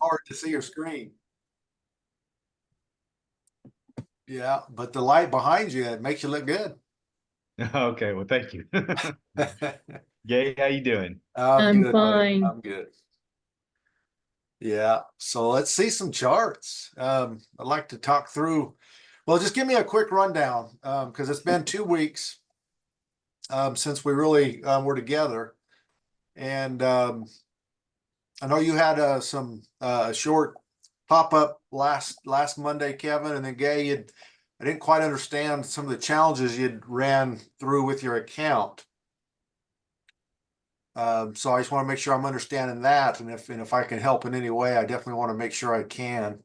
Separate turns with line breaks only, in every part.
hard to see your screen. Yeah, but the light behind you, it makes you look good.
Okay, well, thank you. Gay, how you doing?
I'm
Good, buddy.
fine.
I'm good. Yeah, so let's see some charts. I'd like to talk through, well, just give me a quick rundown, because it's been 2 weeks since we really were together. And I know you had some short pop-up last Monday, Kevin, and then Gay, I didn't quite understand some of the challenges you'd ran through with your account. So I just want to make sure I'm understanding that, and if I can help in any way, I definitely want to make sure I can.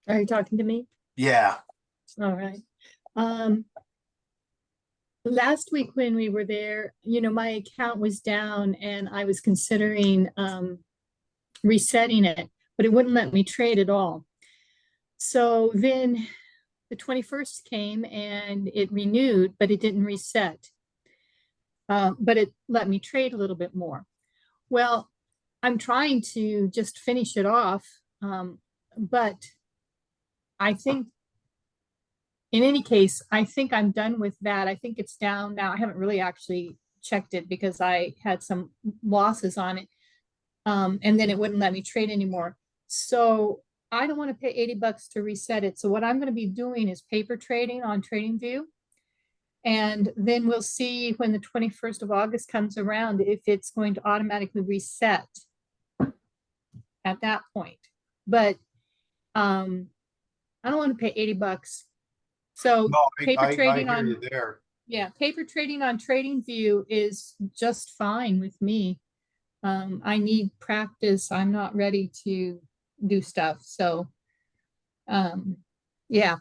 Are you talking to me?
Yeah.
All right. Last week when we were there, my account was down and I was considering resetting it, but it wouldn't let me trade at all. So then the 21st came and it renewed, but it didn't reset. But it let me trade a little bit more. Well, I'm trying to just finish it off, but I think in any case, I think I'm done with that. I think it's down now. I haven't really actually checked it because I had some losses on it. And then it wouldn't let me trade anymore. So I don't want to pay 80 bucks to reset it. So what I'm going to be doing is paper trading on TradingView. And then we'll see when the 21st of August comes around if it's going to automatically reset at that point. But I don't want to pay 80 bucks. So
No,
paper trading
I hear
on
you there.
Yeah, paper trading on TradingView is just fine with me. I need practice. I'm not ready to do stuff. So yeah.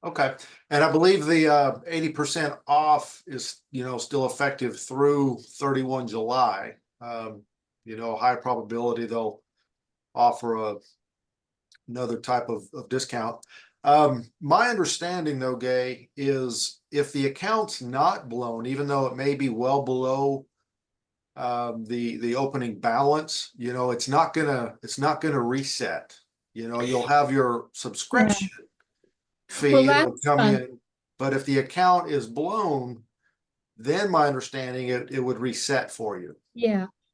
Okay. And I believe the 80% off is, still effective through 31 July. High probability they'll offer another type of discount. My understanding though, Gay, is if the account's not blown, even though it may be well below the opening balance, it's not gonna reset. You'll have your subscription fee
Well,
that'll
last
come in, but if the account is blown, then my understanding it would reset for you.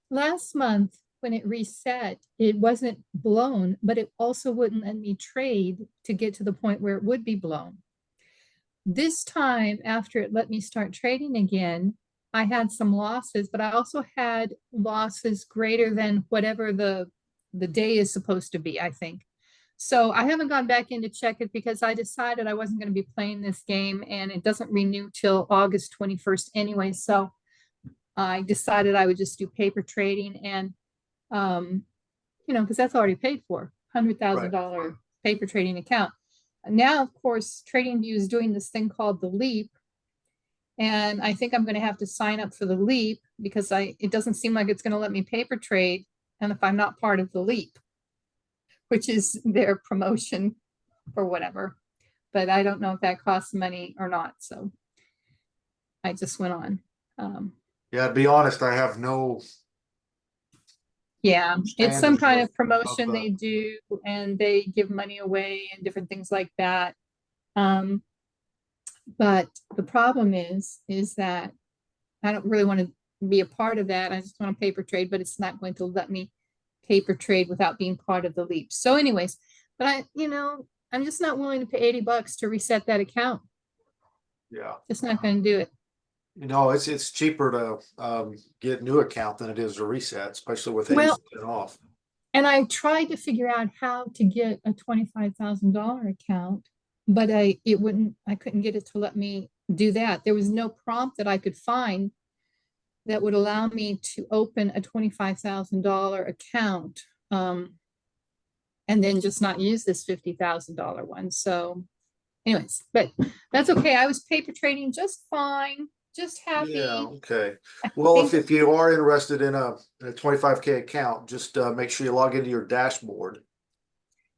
last month when it reset, it wasn't blown, but it also wouldn't let me trade to get to the point where it would be blown. This time, after it let me start trading again, I had some losses, but I also had losses greater than whatever the day is supposed to be, I think. So I haven't gone back in to check it because I decided I wasn't going to be playing this game and it doesn't renew till August 21st anyway. So I decided I would just do paper trading and, because that's already paid for, $100,000 paper trading account. Now, of course, TradingView is doing this thing called the Leap. And I think I'm going to have to sign up for the Leap because it doesn't seem like it's going to let me paper trade. And if I'm not part of the Leap, which is their promotion or whatever, but I don't know if that costs money or not. So I just went on.
Yeah, to be honest, I have no.
Yeah, it's some kind of promotion
of
they do, and they give money away and different things like that. But the problem is that I don't really want to be a part of that. I just want to paper trade, but it's not going to let me paper trade without being part of the Leap. So anyways, but I'm just not willing to pay 80 bucks to reset that account.
Yeah.
Just not going to do it.
It's cheaper to get a new account than it is to reset, especially with 80% off.
And I tried to figure out how to get a $25,000 account, but I couldn't get it to let me do that. There was no prompt that I could find that would allow me to open a $25,000 account and then just not use this $50,000 one. So anyways, but that's okay. I was paper trading just fine, just happy.
Yeah, okay. Well, if you are interested in a 25K account, just make sure you log into your dashboard.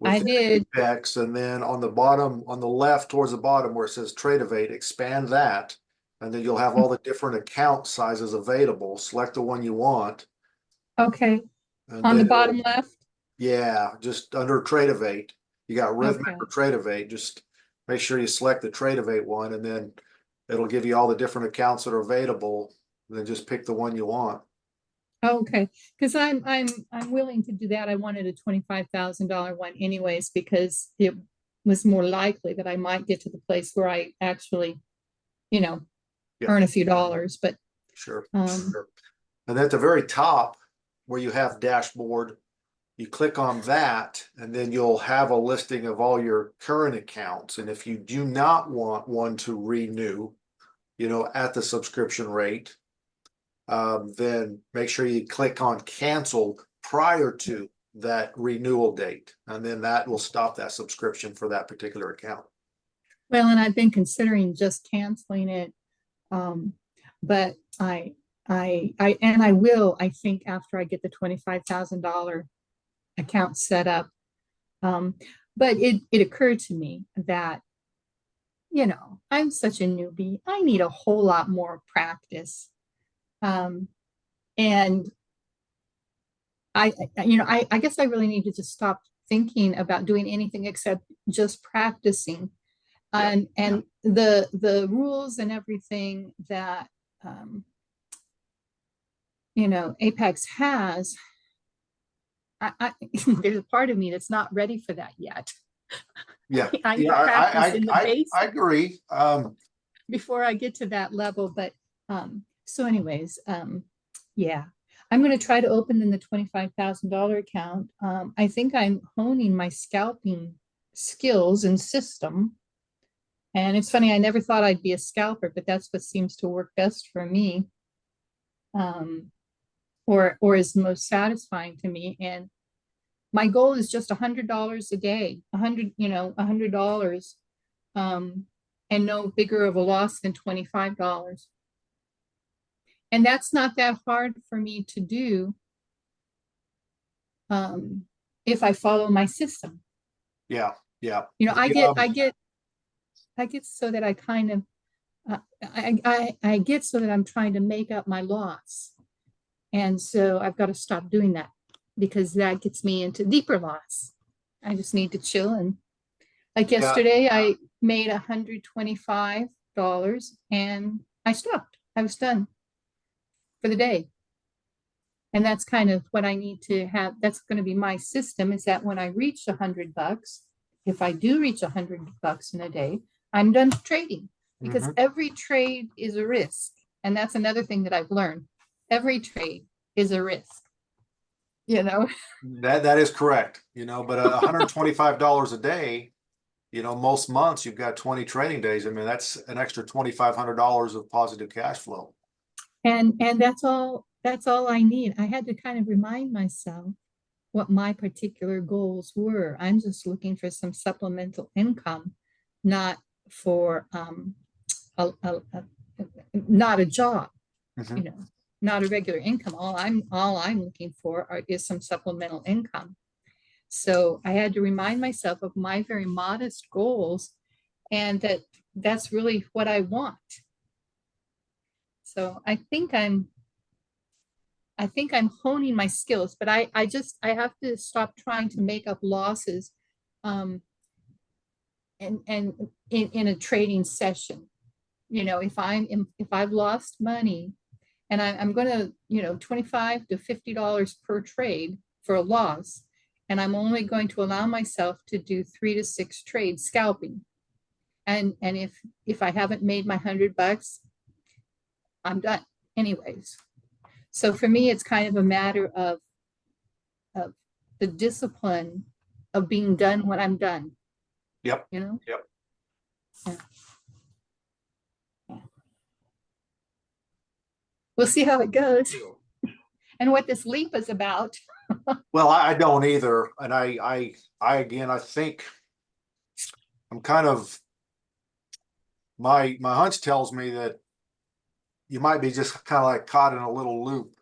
I did.
Apex, and then on the bottom, on the left towards the bottom where it says Trade-Evade, expand that. And then you'll have all the different account sizes available. Select the one you want.
Okay.
And
On the
then
bottom left?
yeah, just under Tradeovate, you got Rhythmic
Okay.
or Tradeovate, just make sure you select the Tradeovate one, and then it'll give you all the different accounts that are available, and then just pick the one you want.
Okay, because I'm willing to do that. I wanted a $25,000 one anyways, because it was more likely that I might get to the place where I actually, you know,
Yeah.
earn a few dollars, but
Sure.
um,
Sure. And at the very top where you have dashboard, you click on that, and then you'll have a listing of all your current accounts. And if you do not want one to renew, you know, at the subscription rate, then make sure you click on cancel prior to that renewal date. And then that will stop that subscription for that particular account.
well, and I've been considering just canceling it. But I will, I think after I get the $25,000 account set up. But it occurred to me that, you know, I'm such a newbie. I need a whole lot more practice. And I guess I really need to just stop thinking about doing anything except just practicing. And the rules and everything that Apex has, there's a part of me that's not ready for that yet.
Yeah,
I need
yeah,
practice in the
I
basics
agree.
before I get to that level. But so anyways, yeah, I'm going to try to open in the $25,000 account. I think I'm honing my scalping skills and system. And it's funny, I never thought I'd be a scalper, but that's what seems to work best for me. Or is most satisfying to me. And my goal is just $100 a day, $100, and no bigger of a loss than $25. And that's not that hard for me to do if I follow my system.
Yeah, yeah.
I get so that I kind of, I get so that I'm trying to make up my loss. And so I've got to stop doing that, because that gets me into deeper loss. I just need to chill. And like yesterday, I made $125 and I stopped. I was done for the day. And that's kind of what I need to have. That's going to be my system, is that when I reach $100, if I do reach $100 in a day, I'm done trading, because every trade is a risk. And that's another thing that I've learned. Every trade is a risk.
That is correct, but $125 a day, most months you've got 20 trading days. I mean, that's an extra $2,500 of positive cash flow.
And that's all I need. I had to kind of remind myself what my particular goals were. I'm just looking for some supplemental income, not for not a job, not a regular income. All I'm looking for is some supplemental income. So I had to remind myself of my very modest goals, and that's really what I want. So I think I'm honing my skills, but I have to stop trying to make up losses and in a trading session. If I've lost money and I'm going to, $25 to $50 per trade for a loss, and I'm only going to allow myself to do 3 to 6 trades scalping. And if I haven't made my $100, I'm done anyways. So for me, it's kind of a matter of the discipline of being done when I'm done.
Yep.
Yep. Yeah. We'll see how it goes and what this leap is about.
Well, I don't either. And I think I'm kind of, my hunch tells me that you might be just kind of like caught in a little loop.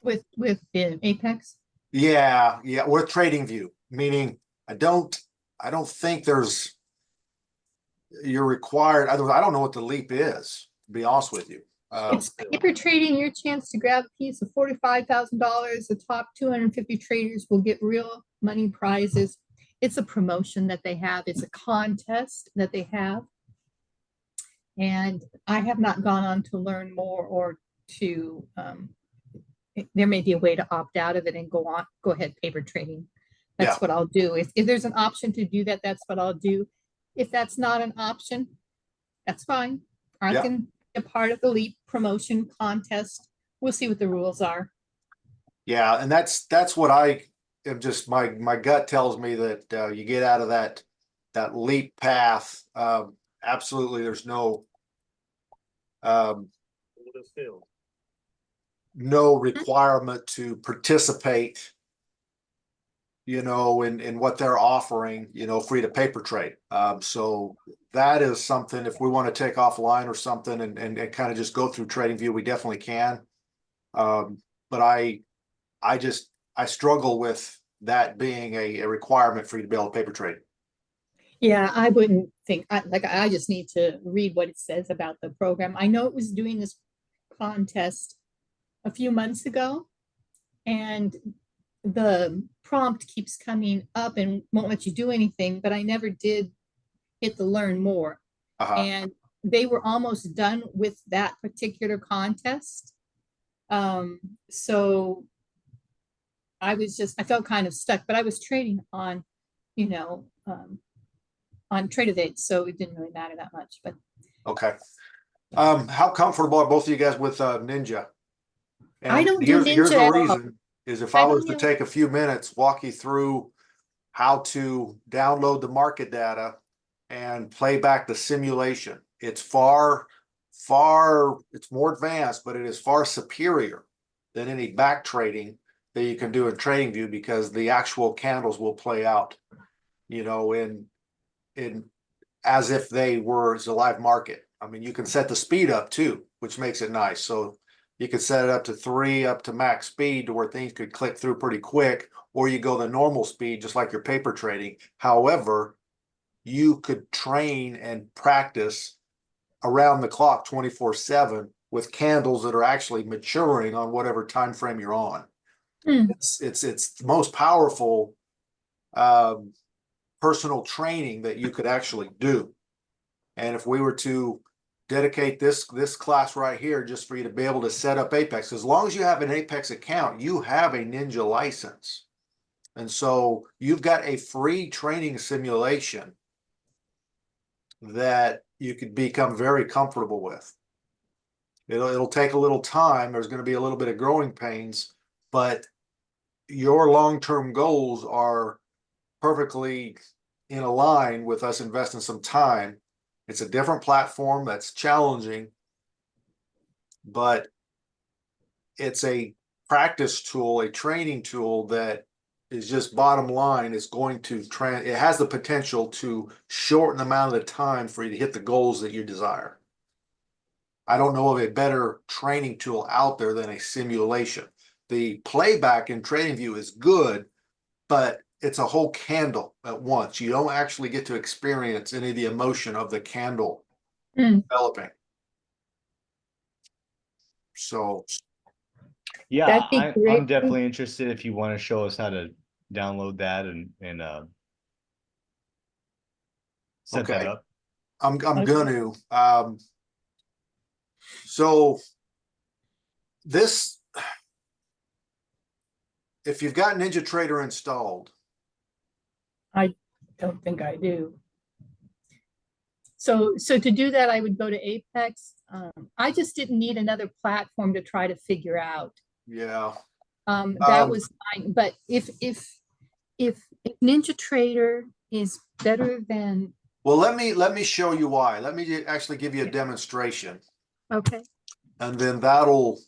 With the Apex?
Yeah, with TradingView, meaning I don't think you're required. I don't know what the leap is, to be honest with you.
It's paper trading, your chance to grab a piece of $45,000. The top 250 traders will get real money prizes. It's a promotion that they have. It's a contest that they have. And I have not gone on to learn more or to, there may be a way to opt out of it and go ahead, paper trading. That's what I'll do. If there's an option to do that, that's what I'll do. If that's not an option, that's fine. I can be a part of the LEAP promotion contest. We'll see what the rules are.
Yeah, and that's what I am just, my gut tells me that you get out of that LEAP path. Absolutely, there's no no requirement to participate, you know, in what they're offering, you know, free to paper trade. So that is something, if we want to take offline or something and kind of just go through TradingView, we definitely can. But I struggle with that being a requirement for you to be able to paper trade.
Yeah, I wouldn't think, I just need to read what it says about the program. I know it was doing this contest a few months ago, and the prompt keeps coming up and won't let you do anything, but I never did hit the learn more. And they were almost done with that particular contest. So I felt kind of stuck, but I was trading on, you know, on Trade-A-Date, so it didn't really matter that much. But
okay. How comfortable are both of you guys with Ninja? And
I don't do
here's
Ninja
the
at all.
reason is if I was to take a few minutes, walk you through how to download the market data and play back the simulation. It's it's more advanced, but it is far superior than any back trading that you can do in TradingView, because the actual candles will play out, you know, in as if they were a live market. I mean, you can set the speed up too, which makes it nice. So you could set it up to 3, up to max speed, to where things could click through pretty quick, or you go the normal speed, just like your paper trading. However, you could train and practice around the clock 24/7 with candles that are actually maturing on whatever time frame you're on. It's the most powerful personal training that you could actually do. And if we were to dedicate this class right here just for you to be able to set up Apex, as long as you have an Apex account, you have a Ninja license. And so you've got a free training simulation that you could become very comfortable with. It'll take a little time. There's going to be a little bit of growing pains, but your long-term goals are perfectly in a line with us investing some time. It's a different platform that's challenging, but it's a practice tool, a training tool that is just bottom line is going to it has the potential to shorten the amount of the time for you to hit the goals that you desire. I don't know of a better training tool out there than a simulation. The playback in TradingView is good, but it's a whole candle at once. You don't actually get to experience any of the emotion of the candle developing. So
yeah,
that'd be great.
I'm definitely interested if you want to show us how to download that and set that up.
I'm gonna so this, if you've got Ninja Trader installed.
I don't think I do. So to do that, I would go to Apex. I just didn't need another platform to try to figure out.
Yeah.
That was fine. But if Ninja Trader is better than,
well, let me show you why. Let me actually give you a demonstration.
okay.
And then that'll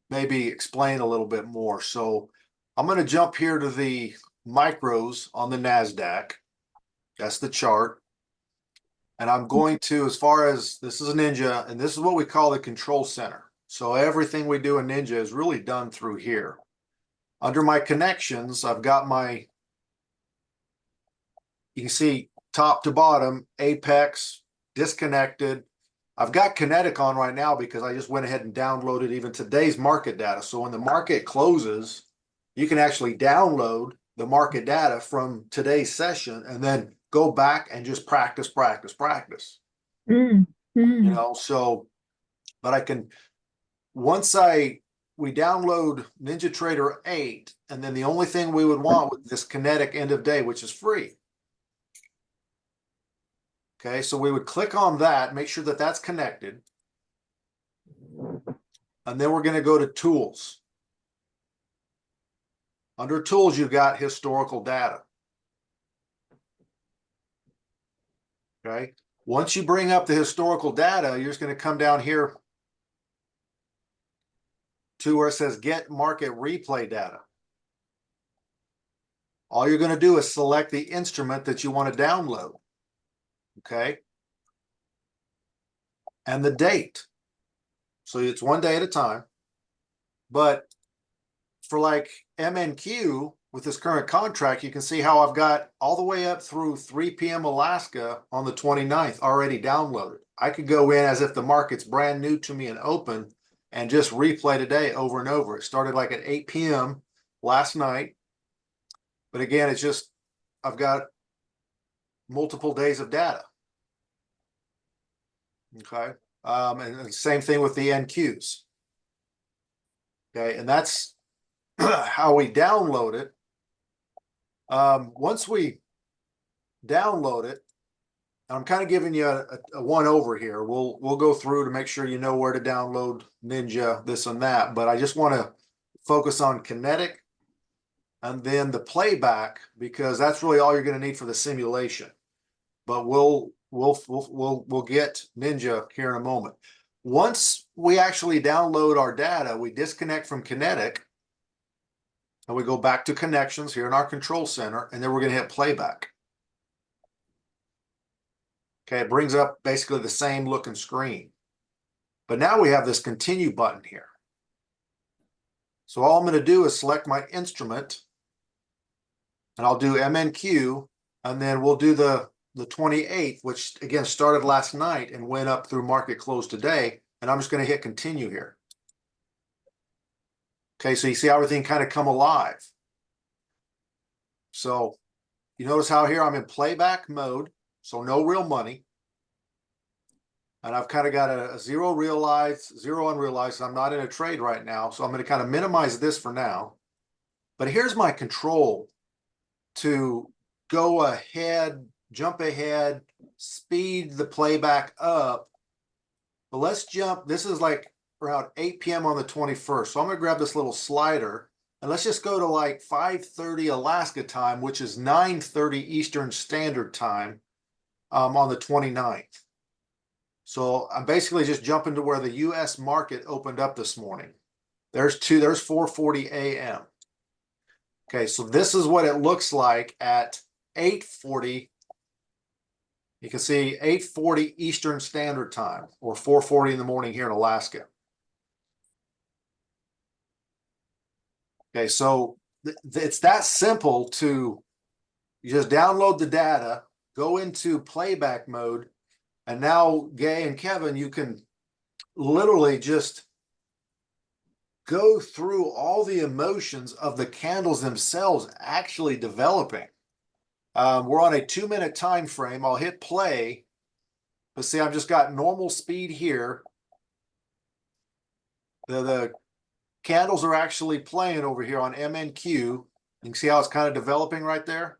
maybe explain a little bit more. So I'm going to jump here to the micros on the NASDAQ. That's the chart. And I'm going to, as far as this is a Ninja, and this is what we call the control center. So everything we do in Ninja is really done through here. Under my connections, I've got my, you can see top to bottom, Apex, disconnected, I've got Kinetic on right now because I just went ahead and downloaded even today's market data. So when the market closes, you can actually download the market data from today's session and then go back and just practice.
Mm,
You
mm.
know, so, but I can, we download NinjaTrader 8, and then the only thing we would want with this Kinetic end of day, which is free. Okay, so we would click on that, make sure that that's connected. And then we're going to go to Tools. Under Tools, you've got Historical Data. Okay, once you bring up the historical data, you're just going to come down here to where it says Get Market Replay Data. All you're going to do is select the instrument that you want to download. Okay, and the date. So it's one day at a time. But for like MNQ with this current contract, you can see how I've got all the way up through 3 p.m. Alaska on the 29th already downloaded. I could go in as if the market's brand new to me and open and just replay today over and over. It started like at 8 p.m. last night. But again, it's just, I've got multiple days of data. Okay. And the same thing with the NQs. Okay. And that's how we download it. Once we download it, I'm kind of giving you a one over here. We'll go through to make sure you know where to download Ninja, this and that. But I just want to focus on Kinetic and then the playback, because that's really all you're going to need for the simulation. But we'll get Ninja here in a moment. Once we actually download our data, we disconnect from Kinetic and we go back to connections here in our control center, and then we're going to hit playback. Okay, it brings up basically the same looking screen. But now we have this continue button here. So all I'm going to do is select my instrument, and I'll do MNQ, and then we'll do the 28th, which again started last night and went up through market close today. And I'm just going to hit continue here. Okay, so you see everything kind of come alive. So you notice how here I'm in playback mode, so no real money. And I've kind of got a zero realized, zero unrealized. I'm not in a trade right now, so I'm going to kind of minimize this for now. But here's my control to go ahead, jump ahead, speed the playback up. But let's jump. This is like around 8 p.m. on the 21st. So I'm going to grab this little slider and let's just go to like 5:30 Alaska time, which is 9:30 Eastern Standard Time on the 29th. So I'm basically just jumping to where the US market opened up this morning. There's 4:40 a.m. Okay, so this is what it looks like at 8:40. You can see 8:40 Eastern Standard Time, or 4:40 in the morning here in Alaska. Okay, so it's that simple to you just download the data, go into playback mode, and now Gay and Kevin, you can literally just go through all the emotions of the candles themselves actually developing. We're on a 2-minute time frame. I'll hit play. But see, I've just got normal speed here. The candles are actually playing over here on MNQ. You can see how it's kind of developing right there.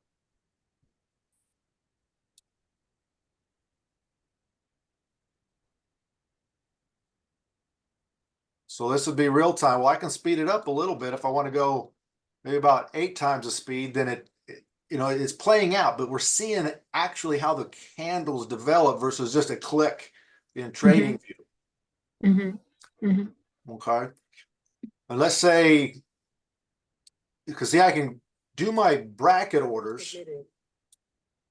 So this would be real time. Well, I can speed it up a little bit if I want to go maybe about 8 times the speed. Then it's playing out, but we're seeing actually how the candles develop versus just a click in trading view.
Mm-hmm. Mm-hmm.
Okay. And let's say, because see, I can do my bracket orders.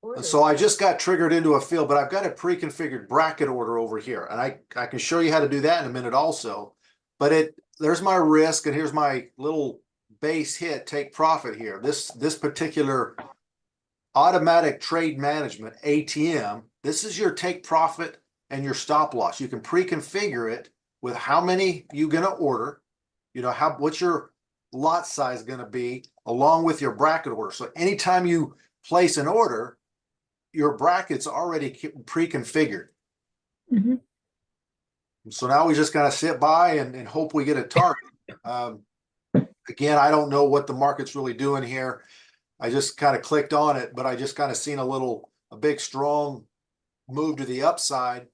And so I just got triggered into a field, but I've got a pre-configured bracket order over here. And I can show you how to do that in a minute also. But there's my risk, and here's my little base hit, take profit here. This particular automatic trade management, ATM, this is your take profit and your stop loss. You can pre-configure it with how many you're gonna order, you know, what's your lot size gonna be, along with your bracket order. So anytime you place an order, your bracket's already pre-configured.
Mhm.
So now we just gotta sit by and hope we get a target. Again, I don't know what the market's really doing here. I just kind of clicked on it, but I just kind of seen a big strong move to the upside,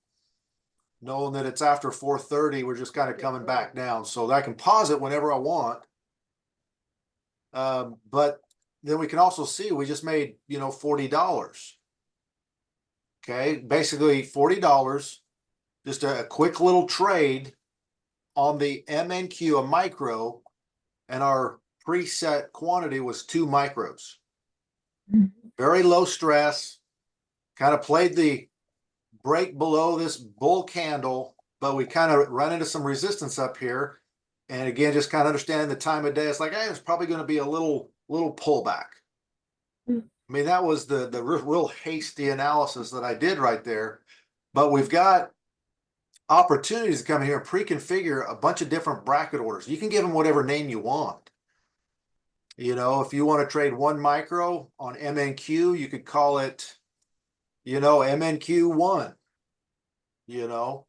knowing that it's after 4:30, we're just kind of coming back down. So I can pause it whenever I want. But then we can also see we just made, you know, $40. Okay, basically $40, just a quick little trade on the MNQ, a micro, and our preset quantity was 2 micros.
Mhm.
Very low stress, kind of played the break below this bull candle, but we kind of run into some resistance up here. And again, just kind of understanding the time of day, it's like, hey, it's probably going to be a little pullback.
Mm.
I mean, that was the real hasty analysis that I did right there. But we've got opportunities to come in here and pre-configure a bunch of different bracket orders. You can give them whatever name you want. You know, if you want to trade 1 micro on MNQ, you could call it, you know, MNQ1, you know.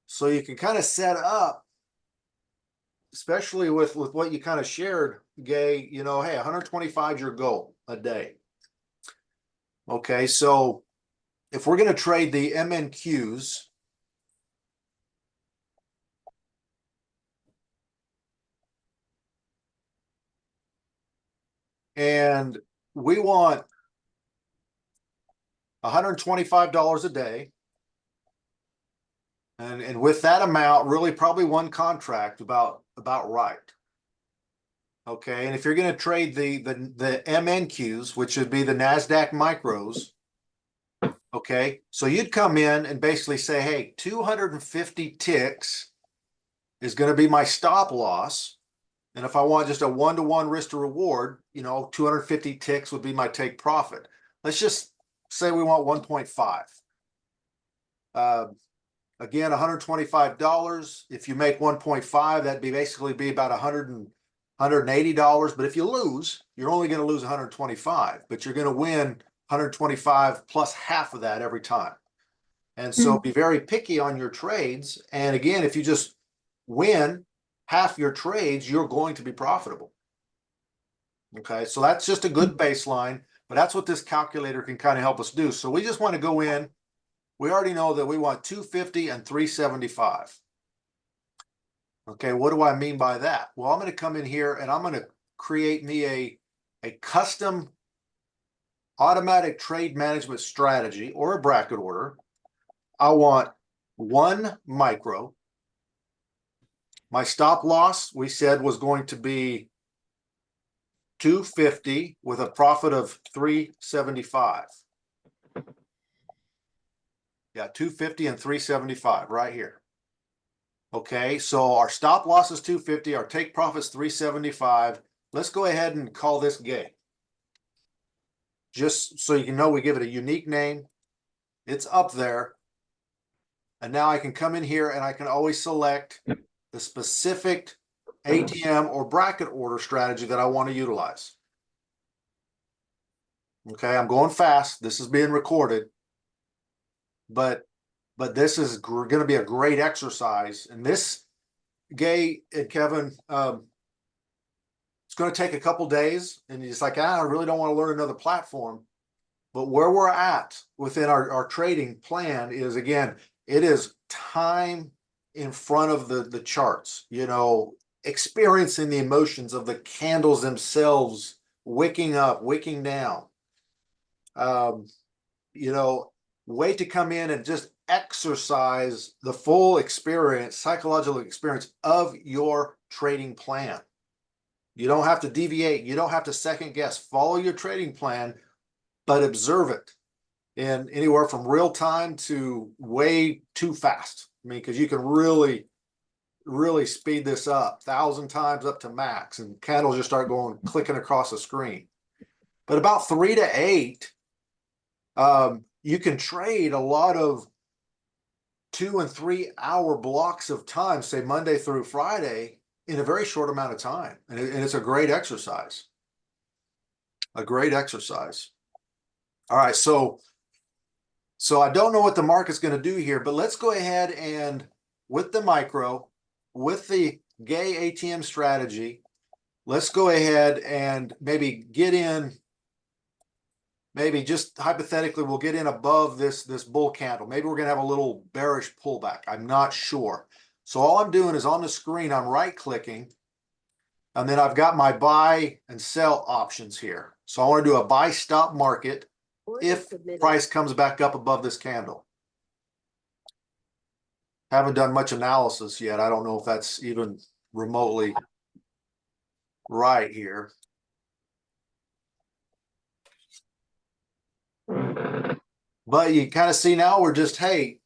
So you can kind of set up, especially with what you kind of shared, Gay, you know, hey, 125 is your goal a day. Okay, so if we're going to trade the MNQs, and we want $125 a day, and with that amount, really probably 1 contract about right. Okay, and if you're going to trade the MNQs, which would be the NASDAQ micros, okay, so you'd come in and basically say, hey, 250 ticks is going to be my stop loss. And if I want just a 1-to-1 risk to reward, you know, 250 ticks would be my take profit. Let's just say we want 1.5. Again, $125. If you make 1.5, that'd be basically be about $180. But if you lose, you're only going to lose 125, but you're going to win 125 plus half of that every time. And so be very picky on your trades. And again, if you just win half your trades, you're going to be profitable. Okay, so that's just a good baseline, but that's what this calculator can kind of help us do. So we just want to go in. We already know that we want 250 and 375. Okay, what do I mean by that? Well, I'm going to come in here and I'm going to create me a custom automatic trade management strategy or a bracket order. I want 1 micro. My stop loss, we said, was going to be 250 with a profit of 375. Yeah, 250 and 375 right here. Okay, so our stop loss is 250, our take profit is 375. Let's go ahead and call this gay. Just so you can know, we give it a unique name. It's up there. And now I can come in here and I can always select the specific ATM or bracket order strategy that I want to utilize. Okay, I'm going fast. This is being recorded. But this is going to be a great exercise. And this, Gay and Kevin, it's going to take a couple days. And it's like, I really don't want to learn another platform. But where we're at within our trading plan is, again, it is time in front of the charts, you know, experiencing the emotions of the candles themselves, wicking up, wicking down. You know, way to come in and just exercise the full experience, psychological experience of your trading plan. You don't have to deviate. You don't have to second guess. Follow your trading plan, but observe it in anywhere from real time to way too fast. I mean, because you can really speed this up 1,000 times up to max, and candles just start going clicking across the screen. But about 3 to 8, you can trade a lot of 2 and 3 hour blocks of time, say Monday through Friday, in a very short amount of time. And it's a great exercise. A great exercise. All right, so I don't know what the market's going to do here, but let's go ahead and with the micro, with the gay ATM strategy, let's go ahead and maybe get in. Maybe just hypothetically, we'll get in above this bull candle. Maybe we're going to have a little bearish pullback. I'm not sure. So all I'm doing is on the screen, I'm right clicking, and then I've got my buy and sell options here. So I want to do a buy stop market if price comes back up above this candle. Haven't done much analysis yet. I don't know if that's even remotely right here. But you kind of see now we're just, hey,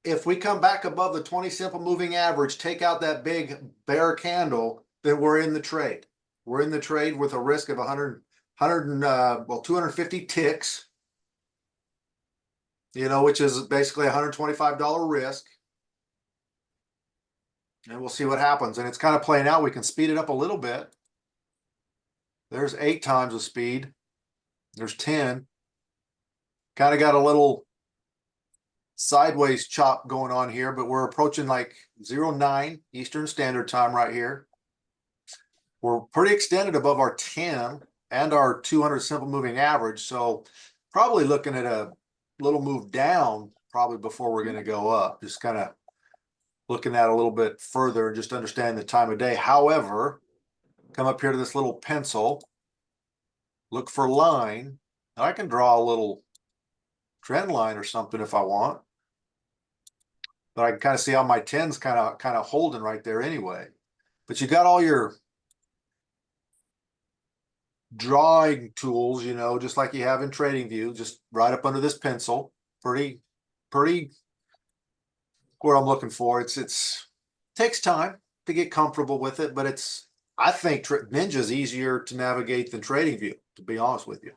if we come back above the 20 simple moving average, take out that big bear candle, then we're in the trade. We're in the trade with a risk of 250 ticks, which is basically $125 risk. And we'll see what happens. And it's kind of playing out. We can speed it up a little bit. There's 8 times the speed. There's 10. Kind of got a little sideways chop going on here, but we're approaching like 09 Eastern Standard Time right here. We're pretty extended above our 10 and our 200 simple moving average. So probably looking at a little move down probably before we're going to go up. Just kind of looking at a little bit further and just understand the time of day. However, come up here to this little pencil, look for line. Now I can draw a little trend line or something if I want, but I can kind of see how my 10's kind of holding right there anyway. But you got all your drawing tools, just like you have in TradingView, just right up under this pencil. Pretty what I'm looking for. It takes time to get comfortable with it, but I think Ninja's easier to navigate than TradingView, to be honest with you.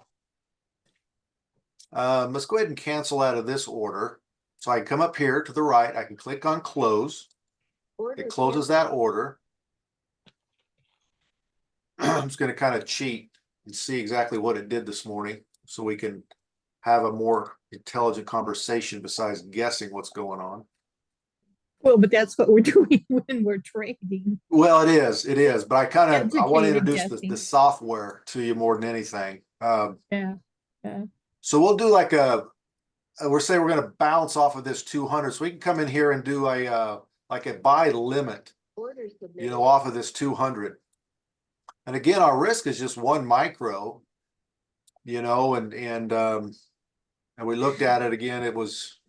Let's go ahead and cancel out of this order. So I can come up here to the right. I can click on close. It closes that order. I'm just going to kind of cheat and see exactly what it did this morning so we can have a more intelligent conversation besides guessing what's going on.
Well, but that's what we're doing when we're trading.
Well, it is. But I want to introduce
Guessing.
the software to you more than anything.
Yeah.
So we'll do like we're saying we're going to bounce off of this 200. So we can come in here and do like a buy limit, off of this 200. And again, our risk is just 1 micro, and we looked at it again. It was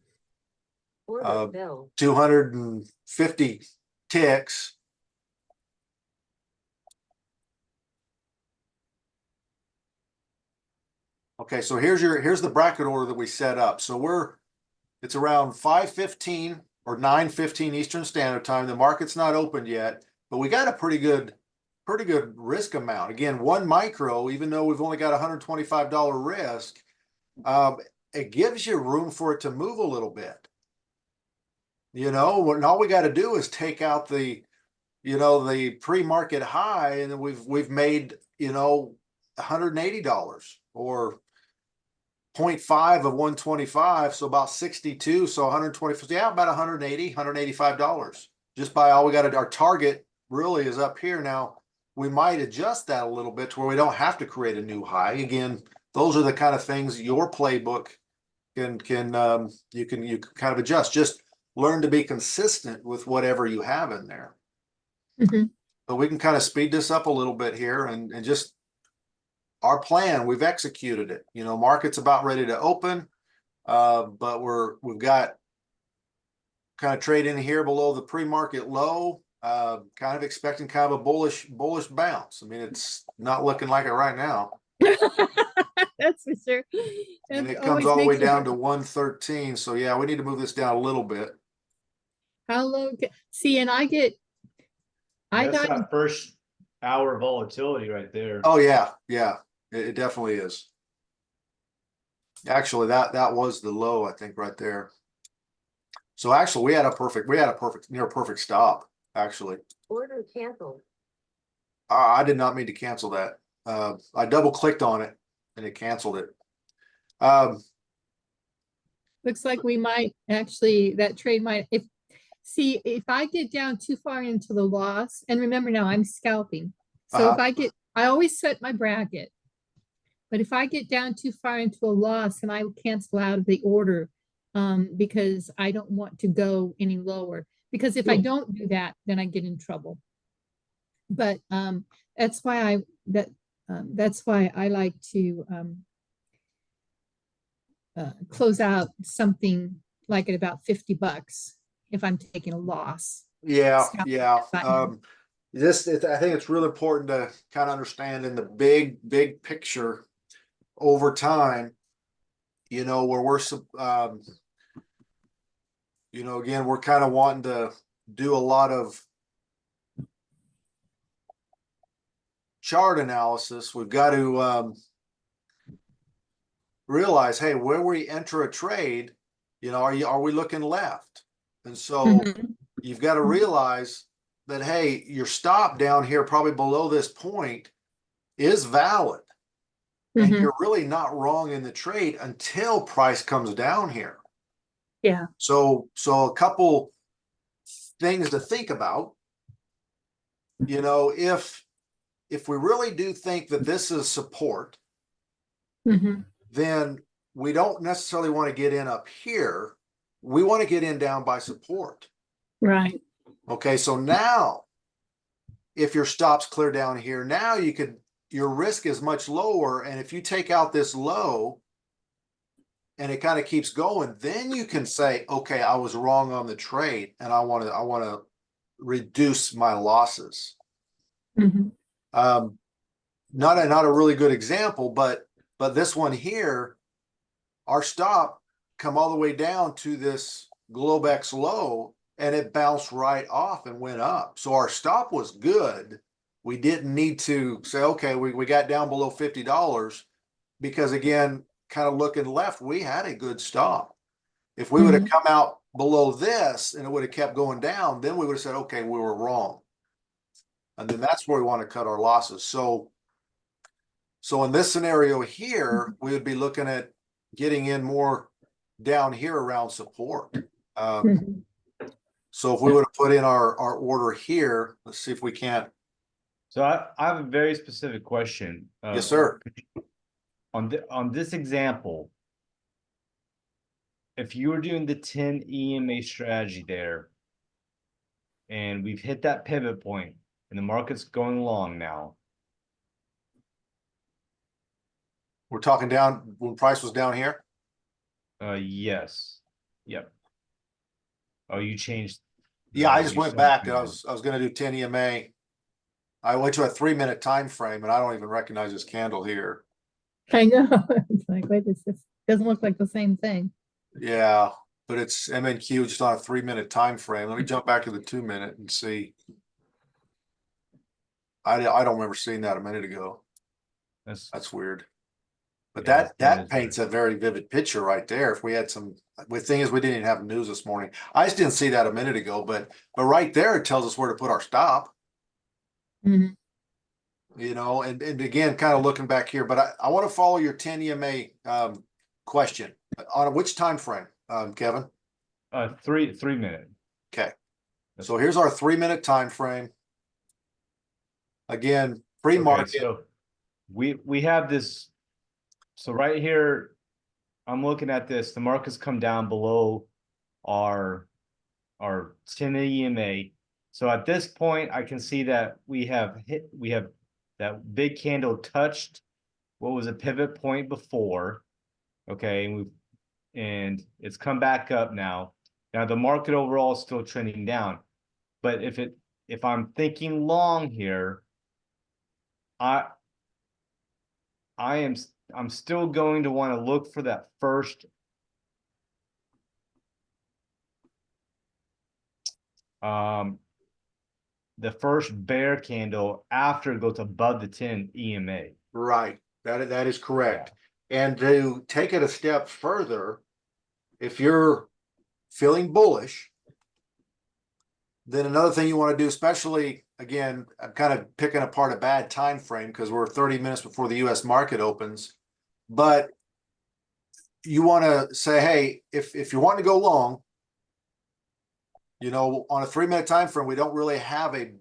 250 ticks. Okay, so here's the bracket order that we set up. So it's around 5:15 or 9:15 Eastern Standard Time. The market's not opened yet, but we got a pretty good risk amount. Again, 1 micro, even though we've only got $125 risk, it gives you room for it to move a little bit. And all we got to do is take out the pre-market high, and then we've made $180 or 0.5 of 125, so about 62, so 120, yeah, about $185 just by all we got. Our target really is up here. Now we might adjust that a little bit to where we don't have to create a new high. Again, those are the kind of things your playbook you can kind of adjust. Just learn to be consistent with whatever you have in there.
Mm-hmm. But
we can kind of speed this up a little bit here and just our plan. We've executed it. Market's about ready to open, but we've got kind of trade in here below the pre-market low. Kind of expecting kind of a bullish bounce. I mean, it's not looking like it right now.
That's for sure.
And it comes all the way down to 113. So yeah, we need to move this down a little bit.
How low? See, and
that's that first hour volatility right there.
Oh yeah, it definitely is. Actually, that was the low, I think, right there. So actually, we had a near perfect stop, actually.
Order canceled.
I did not mean to cancel that. I double clicked on it and it canceled it.
Looks like we might actually, that trade might, if I get down too far into the loss, and remember now I'm scalping. So if I always set my bracket. But if I get down too far into a loss, then I will cancel out of the order because I don't want to go any lower. Because if I don't do that, then I get in trouble. But that's why I like to close out something like at about $50 if I'm taking a loss.
Yeah,
Scalp
yeah.
button.
I think it's really important to kind of understand in the big picture over time, you know, where we're, you know, again, we're kind of wanting to do a lot of chart analysis. We've got to realize, hey, where we enter a trade, you know, are we looking left? And so you've got to realize that, hey, your stop down here, probably below this point, is valid. And you're really not wrong in the trade until price comes down here.
Yeah.
So a couple things to think about. You know, if we really do think that this is support, then we don't necessarily want to get in up here. We want to get in down by support.
Right.
Okay, so now if your stop's clear down here, now your risk is much lower. And if you take out this low and it kind of keeps going, then you can say, okay, I was wrong on the trade and I want to reduce my losses. Not a really good example, but this one here, our stop come all the way down to this Globex low and it bounced right off and went up. So our stop was good. We didn't need to say, okay, we got down below $50 because, again, kind of looking left, we had a good stop. If we would have come out below this and it would have kept going down, then we would have said, okay, we were wrong. And then that's where we want to cut our losses. So in this scenario here, we would be looking at getting in more down here around support. So if we would have put in our order here, let's see if we can't.
So I have a very specific question.
Yes, sir.
On this example, if you were doing the 10 EMA strategy there, and we've hit that pivot point, and the market's going long now.
We're talking down when price was down here.
Yes. Yep. Oh, you changed.
Yeah, I just went back. I was going to do 10 EMA. I went to a 3-minute time frame, and I don't even recognize this candle here.
I know. It's like, wait, this doesn't look like the same thing.
Yeah, but it's MNQ just on a 3-minute time frame. Let me jump back to the 2-minute and see. I don't remember seeing that a minute ago. That's weird. But
Yeah,
that paints a very vivid picture right there. If we had the thing is we didn't even have news this morning. I just didn't see that a minute ago, but right there it tells us where to put our stop. You know, and again, kind of looking back here, but I want to follow your 10 EMA question on which time frame, Kevin?
3-minute.
Okay, so here's our 3-minute time frame. Again, pre-market.
Okay, so we have this. So right here, I'm looking at this. The market's come down below our 10 EMA. So at this point, I can see that we have that big candle touched what was a pivot point before. Okay, and it's come back up now. Now the market overall is still trending down. But if I'm thinking long here, I'm still going to want to look for that first the first bear candle after it goes above the 10 EMA.
Right. That is correct. And to take it a step further, if you're feeling bullish, then another thing you want to do, especially again, I'm kind of picking apart a bad time frame because we're 30 minutes before the US market opens, but you want to say, hey, if you want to go long, you know, on a 3-minute time frame, we don't really have a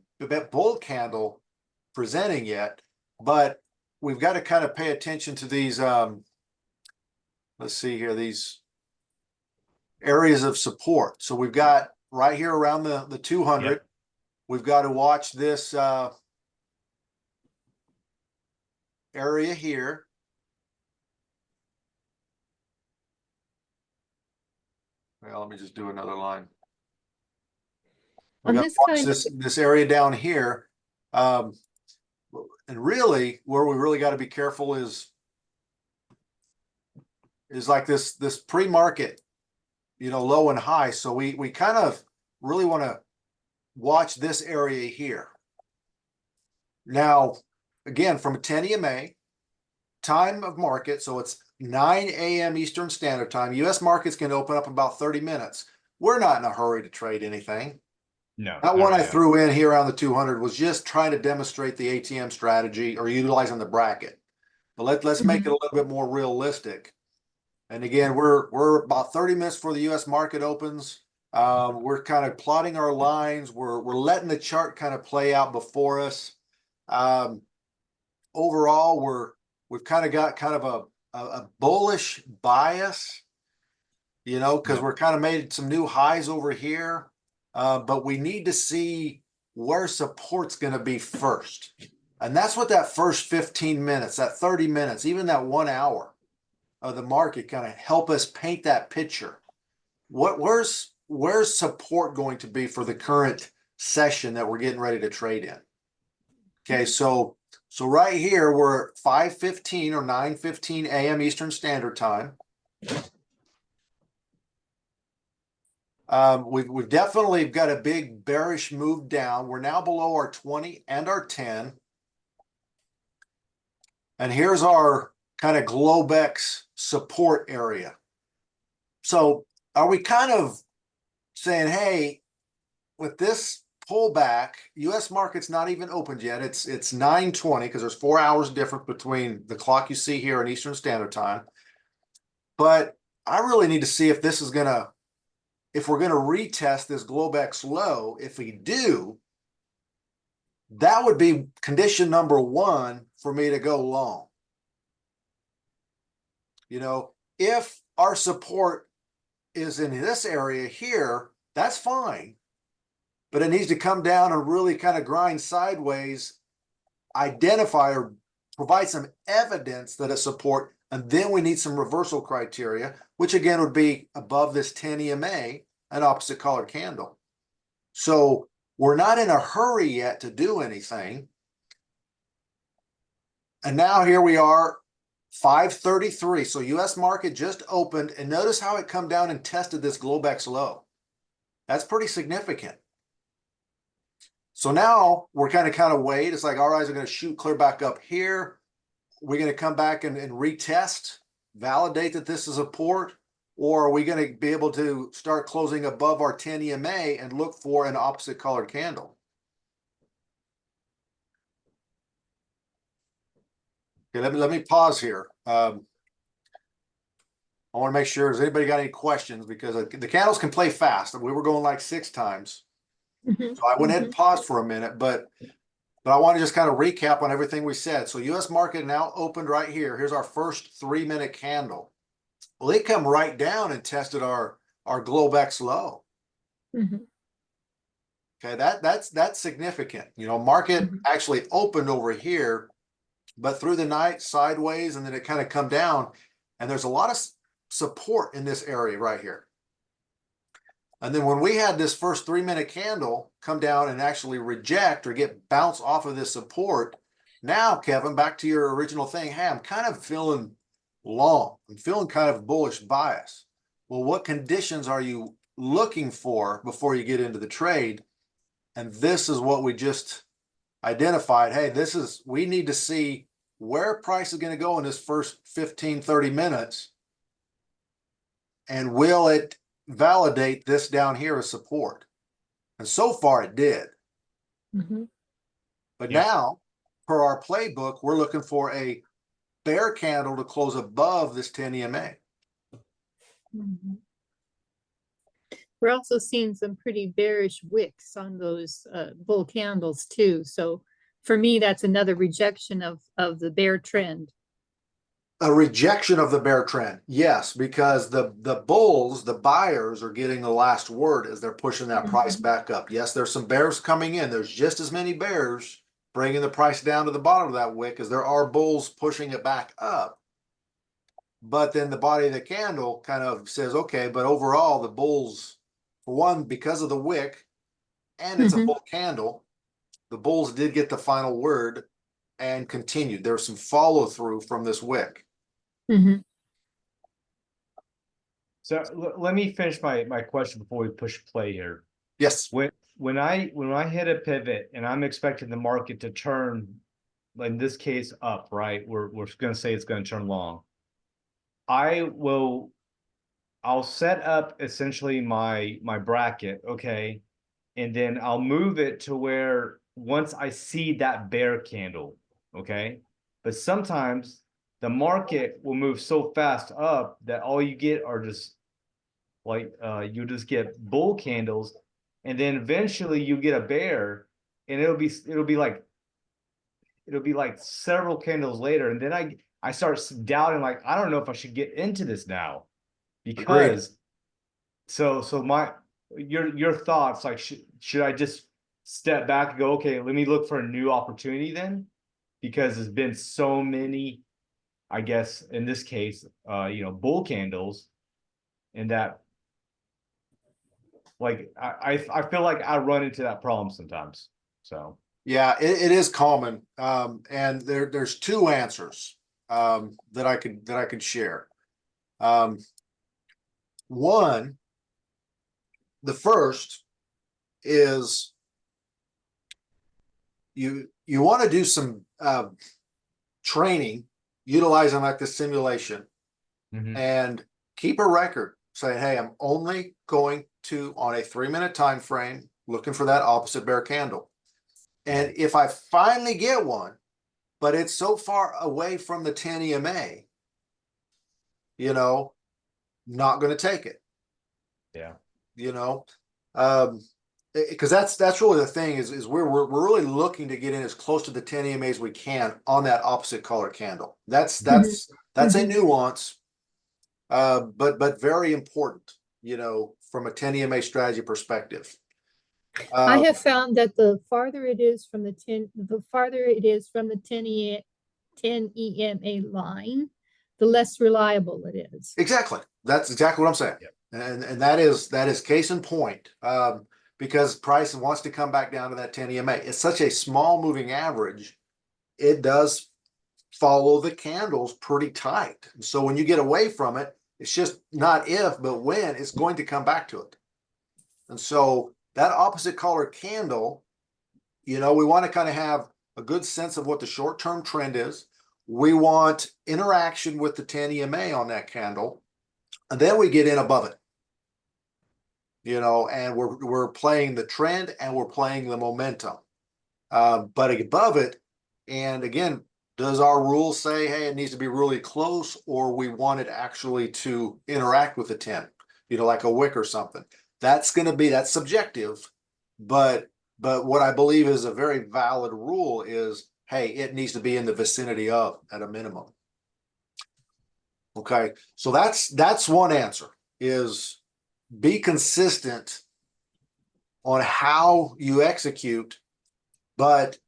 bull candle presenting yet, but we've got to kind of pay attention to these let's see here, these areas of support. So we've got right here around the 200.
Yep.
We've got to watch this area here. Well, let me just do another line. We
On
got
this
to watch
kind of,
this area down here. And really, where we really got to be careful is like this pre-market, you know, low and high. So we kind of really want to watch this area here. Now, again, from a 10 EMA, time of market, so it's 9 a.m. Eastern Standard Time. US markets can open up about 30 minutes. We're not in a hurry to trade anything.
No.
That one
not
I
right
threw in here around the 200 was just trying to demonstrate the ATM strategy or utilizing the bracket. But let's make it a little bit more realistic. And again, we're about 30 minutes before the US market opens. We're kind of plotting our lines. We're letting the chart kind of play out before us. Overall, we've kind of got kind of a bullish bias, you know, because
Yep.
we're kind of made some new highs over here. But we need to see where support's going to be first. And that's what that first 15 minutes, that 30 minutes, even that 1 hour of the market kind of help us paint that picture. Where's support going to be for the current session that we're getting ready to trade in? Okay, so right here we're at 5:15 or 9:15 a.m. Eastern Standard Time. We've definitely got a big bearish move down. We're now below our 20 and our 10. And here's our kind of Globex support area. So are we kind of saying, hey, with this pullback, US market's not even opened yet. It's 9:20 because there's 4 hours difference between the clock you see here and Eastern Standard Time. But I really need to see if this is if we're gonna retest this Globex low. If we do, that would be condition number 1 for me to go long. You know, if our support is in this area here, that's fine. But it needs to come down and really kind of grind sideways, identify or provide some evidence that it's support, and then we need some reversal criteria, which again would be above this 10 EMA, an opposite colored candle. So we're not in a hurry yet to do anything. And now here we are, 5:33. So US market just opened, and notice how it come down and tested this Globex low. That's pretty significant. So now we're kind of wait. It's like our eyes are going to shoot clear back up here. We're going to come back and retest, validate that this is a support, or are we going to be able to start closing above our 10 EMA and look for an opposite colored candle? Okay, let me pause here. I want to make sure, has anybody got any questions? Because the candles can play fast. We were going like 6 times. So I went ahead and paused for a minute, but I want to just kind of recap on everything we said. So US market now opened right here. Here's our first 3-minute candle. Well, they come right down and tested our Globex low. Okay, that's significant. You know, market actually opened over here, but through the night sideways, and then it kind of come down, and there's a lot of support in this area right here. And then when we had this first 3-minute candle come down and actually reject or get bounced off of this support, now, Kevin, back to your original thing, hey, I'm kind of feeling long. I'm feeling kind of bullish bias. Well, what conditions are you looking for before you get into the trade? And this is what we just identified. Hey, we need to see where price is going to go in this first 15, 30 minutes. And will it validate this down here as support? And so far it did.
Mhm.
But
Yeah.
now, per our playbook, we're looking for a bear candle to close above this 10 EMA.
Mhm. We're also seeing some pretty bearish wicks on those bull candles too. So for me, that's another rejection of the bear trend.
A rejection of the bear trend, yes, because the bulls, the buyers, are getting the last word as they're pushing that price back up. Yes, there's some bears coming in. There's just as many bears bringing the price down to the bottom of that wick as there are bulls pushing it back up. But then the body of the candle kind of says, okay, but overall the bulls, for one, because of the wick, and it's a
Mhm.
bull candle, the bulls did get the final word and continued. There was some follow through from this wick.
Mhm.
So let me finish my question before we push play here.
Yes.
When I hit a pivot and I'm expecting the market to turn, in this case, up, right? We're going to say it's going to turn long. I'll set up essentially my bracket, okay, and then I'll move it to where once I see that bear candle, okay. But sometimes the market will move so fast up that all you get are just like you just get bull candles, and then eventually you get a bear, and it'll be like several candles later, and then I start doubting, like, I don't know if I should get into this now,
Agreed.
because so my your thoughts, like, should I just step back and go, okay, let me look for a new opportunity then, because there's been so many, I guess in this case, bull candles, and that, like, I feel like I run into that problem sometimes. So
Yeah, it is common. And there's two answers that I could share. One, the first is you want to do some training utilizing like the simulation and keep a record saying, hey, I'm only going to, on a 3-minute time frame, looking for that opposite bear candle. And if I finally get one, but it's so far away from the 10 EMA, not going to take it.
yeah.
Because that's really the thing is we're really looking to get in as close to the 10 EMA as we can on that opposite color candle. That's a nuance, but very important, from a 10 EMA strategy perspective.
I have found that the farther it is from the 10 EMA line, the less reliable it is.
Exactly. That's exactly what I'm saying.
Yep.
And that is case in point. Because price wants to come back down to that 10 EMA. It's such a small moving average, it does follow the candles pretty tight. So when you get away from it, it's just not if, but when it's going to come back to it. And so that opposite color candle, we want to kind of have a good sense of what the short-term trend is. We want interaction with the 10 EMA on that candle, and then we get in above it. And we're playing the trend and we're playing the momentum. But above it, and again, does our rule say, hey, it needs to be really close, or we want it actually to interact with the 10, like a wick or something? That's subjective, but what I believe is a very valid rule is, hey, it needs to be in the vicinity of at a minimum. Okay, so that's one answer, is be consistent on how you execute, but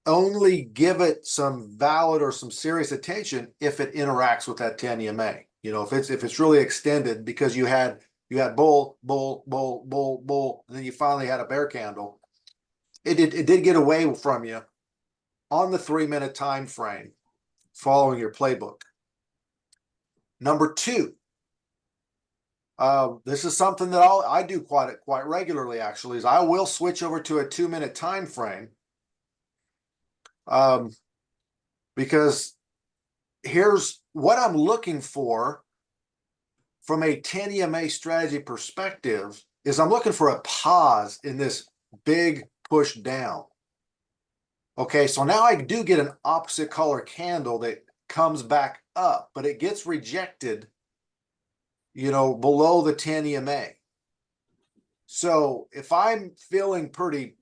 only give it some valid or some serious attention if it interacts with that 10 EMA. If it's really extended, because you had bull, bull, bull, bull, bull, and then you finally had a bear candle. It did get away from you on the 3-minute time frame following your playbook. Number two, this is something that I do quite regularly, actually, is I will switch over to a 2-minute time frame. because here's what I'm looking for from a 10 EMA strategy perspective is I'm looking for a pause in this big push down. Okay, so now I do get an opposite color candle that comes back up, but it gets rejected, below the 10 EMA. So if I'm feeling pretty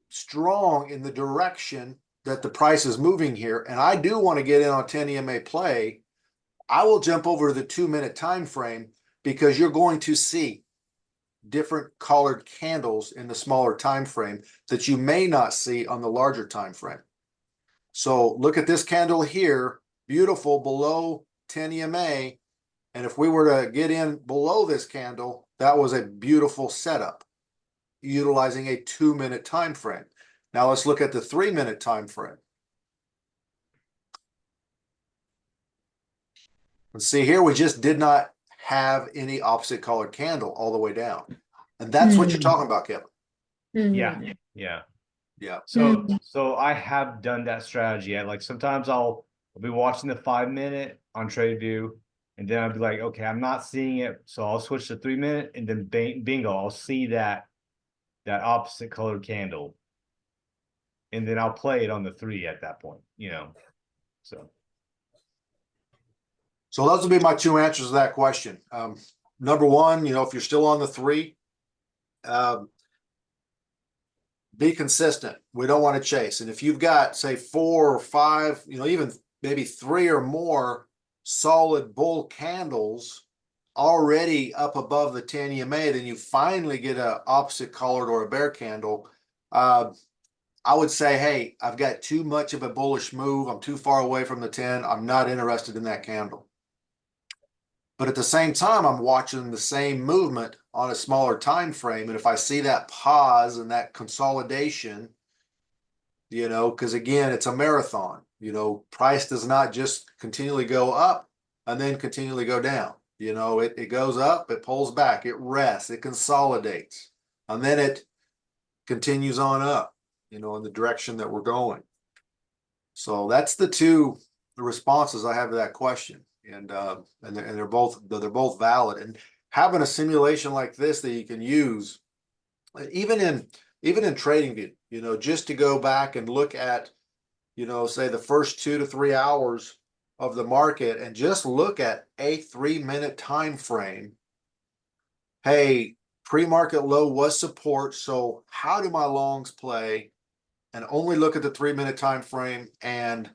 strong in the direction that the price is moving here, and I do want to get in on 10 EMA play, I will jump over to the 2-minute time frame, because you're going to see different colored candles in the smaller time frame that you may not see on the larger time frame. So look at this candle here, beautiful below 10 EMA. And if we were to get in below this candle, that was a beautiful setup utilizing a 2-minute time frame. Now let's look at the 3-minute time frame. And see here, we just did not have any opposite colored candle all the way down. And that's what you're talking about, Kevin.
Yeah, yeah.
Yeah.
So I have done that strategy. Like sometimes I'll be watching the 5-minute on TradeView, and then I'll be like, okay, I'm not seeing it, so I'll switch to 3-minute, and then bingo, I'll see that opposite colored candle, and then I'll play it on the 3 at that point.
So those will be my 2 answers to that question. Number one, if you're still on the 3, be consistent. We don't want to chase. And if you've got, say, 4 or 5, even maybe 3 or more solid bull candles already up above the 10 EMA, then you finally get a opposite colored or a bear candle. I would say, hey, I've got too much of a bullish move. I'm too far away from the 10. I'm not interested in that candle. But at the same time, I'm watching the same movement on a smaller time frame. And if I see that pause and that consolidation, because again, it's a marathon. Price does not just continually go up and then continually go down. It goes up, it pulls back, it rests, it consolidates, and then it continues on up, in the direction that we're going. So that's the responses I have to that question. And they're both valid. And having a simulation like this that you can use, even in TradingView, just to go back and look at, say the first 2 to 3 hours of the market and just look at a 3-minute time frame. Hey, pre-market low was support. So how do my longs play? And only look at the 3-minute time frame and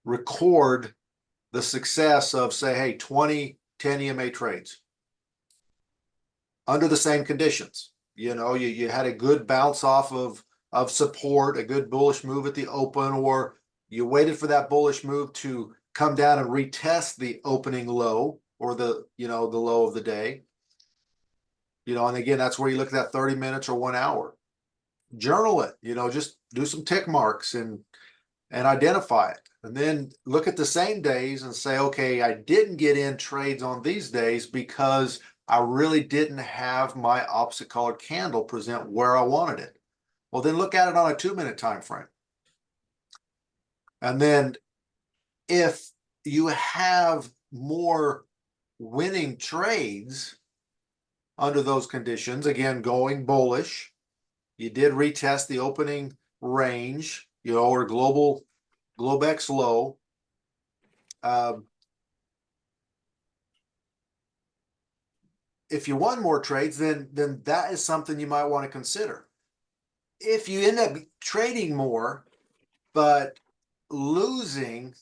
record the success of, say, hey, 20 10 EMA trades under the same conditions. You had a good bounce off of support, a good bullish move at the open, or you waited for that bullish move to come down and retest the opening low or the low of the day. And again, that's where you look at that 30 minutes or 1 hour. Journal it, just do some tick marks and identify it. And then look at the same days and say, okay, I didn't get in trades on these days because I really didn't have my opposite colored candle present where I wanted it. Well, then look at it on a 2-minute time frame. And then if you have more winning trades under those conditions, again, going bullish, you did retest the opening range, or Globex low. If you want more trades, then that is something you might want to consider. If you end up trading more, but losing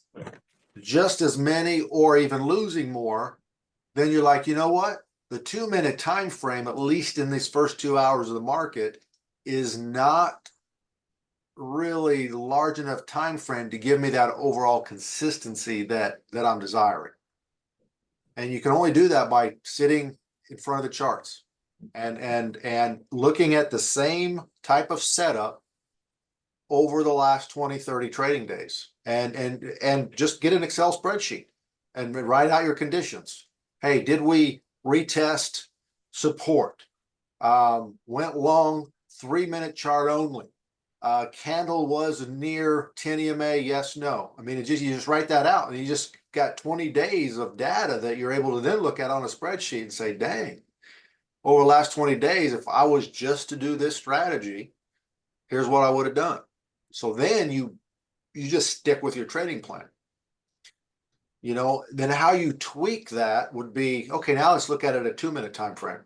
just as many or even losing more, then you're like, you know what? The 2-minute time frame, at least in these first 2 hours of the market, is not really large enough time frame to give me that overall consistency that I'm desiring. And you can only do that by sitting in front of the charts and looking at the same type of setup over the last 20, 30 trading days, and just get an Excel spreadsheet and write out your conditions. Hey, did we retest support? Went long 3-minute chart only. Candle was near 10 EMA, yes, no. I mean, you just write that out and you just got 20 days of data that you're able to then look at on a spreadsheet and say, dang, over the last 20 days, if I was just to do this strategy, here's what I would have done. So then you just stick with your trading plan. You know, then how you tweak that would be, okay, now let's look at it at a 2-minute time frame.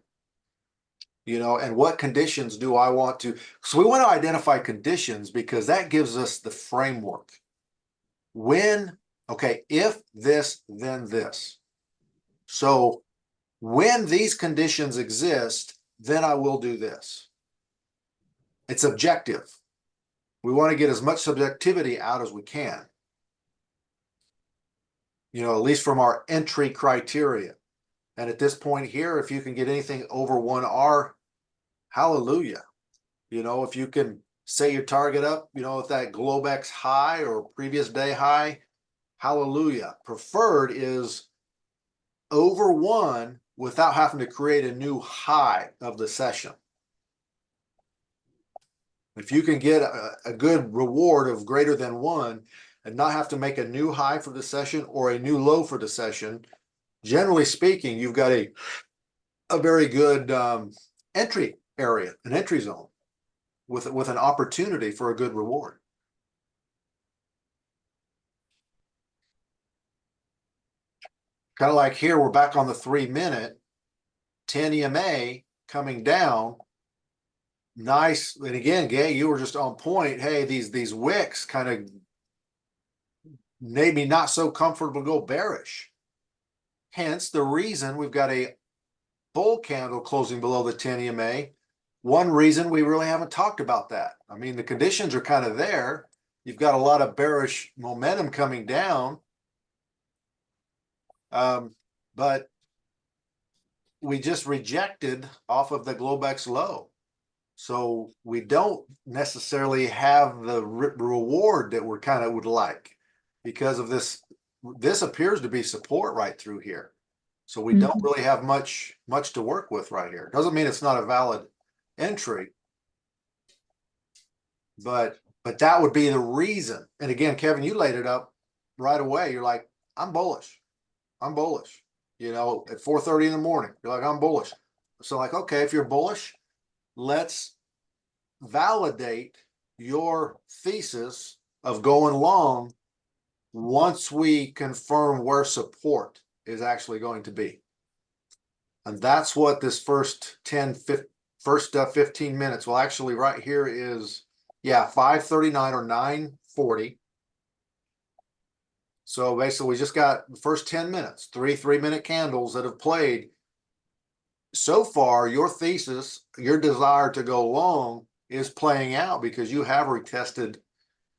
You know, and what conditions do I want to? So we want to identify conditions because that gives us the framework. When, okay, if this, then this. So when these conditions exist, then I will do this. It's objective. We want to get as much subjectivity out as we can. You know, at least from our entry criteria. And at this point here, if you can get anything over 1R, hallelujah. You know, if you can set your target up, you know, with that Globex high or previous day high, hallelujah. Preferred is over 1 without having to create a new high of the session. If you can get a good reward of greater than 1 and not have to make a new high for the session or a new low for the session, generally speaking, you've got a very good entry area, an entry zone with an opportunity for a good reward. Kind of like here, we're back on the 3-minute, 10 EMA coming down. Nice. And again, Gay, you were just on point. Hey, these wicks kind of made me not so comfortable to go bearish. Hence the reason we've got a bull candle closing below the 10 EMA. One reason we really haven't talked about that. I mean, the conditions are kind of there. You've got a lot of bearish momentum coming down. But we just rejected off of the Globex low. So we don't necessarily have the reward that we're kind of would like because of this. This appears to be support right through here. So we don't really have much to work with right here. Doesn't mean it's not a valid entry. But that would be the reason. And again, Kevin, you laid it up right away. You're like, I'm bullish. I'm bullish. You know, at 4:30 in the morning, you're like, I'm bullish. So like, okay, if you're bullish, let's validate your thesis of going long once we confirm where support is actually going to be. And that's what this first 15 minutes, well, actually right here is, yeah, 5:39 or 9:40. So basically we just got the first 10 minutes, 3-minute candles that have played. So far, your thesis, your desire to go long is playing out because you have retested,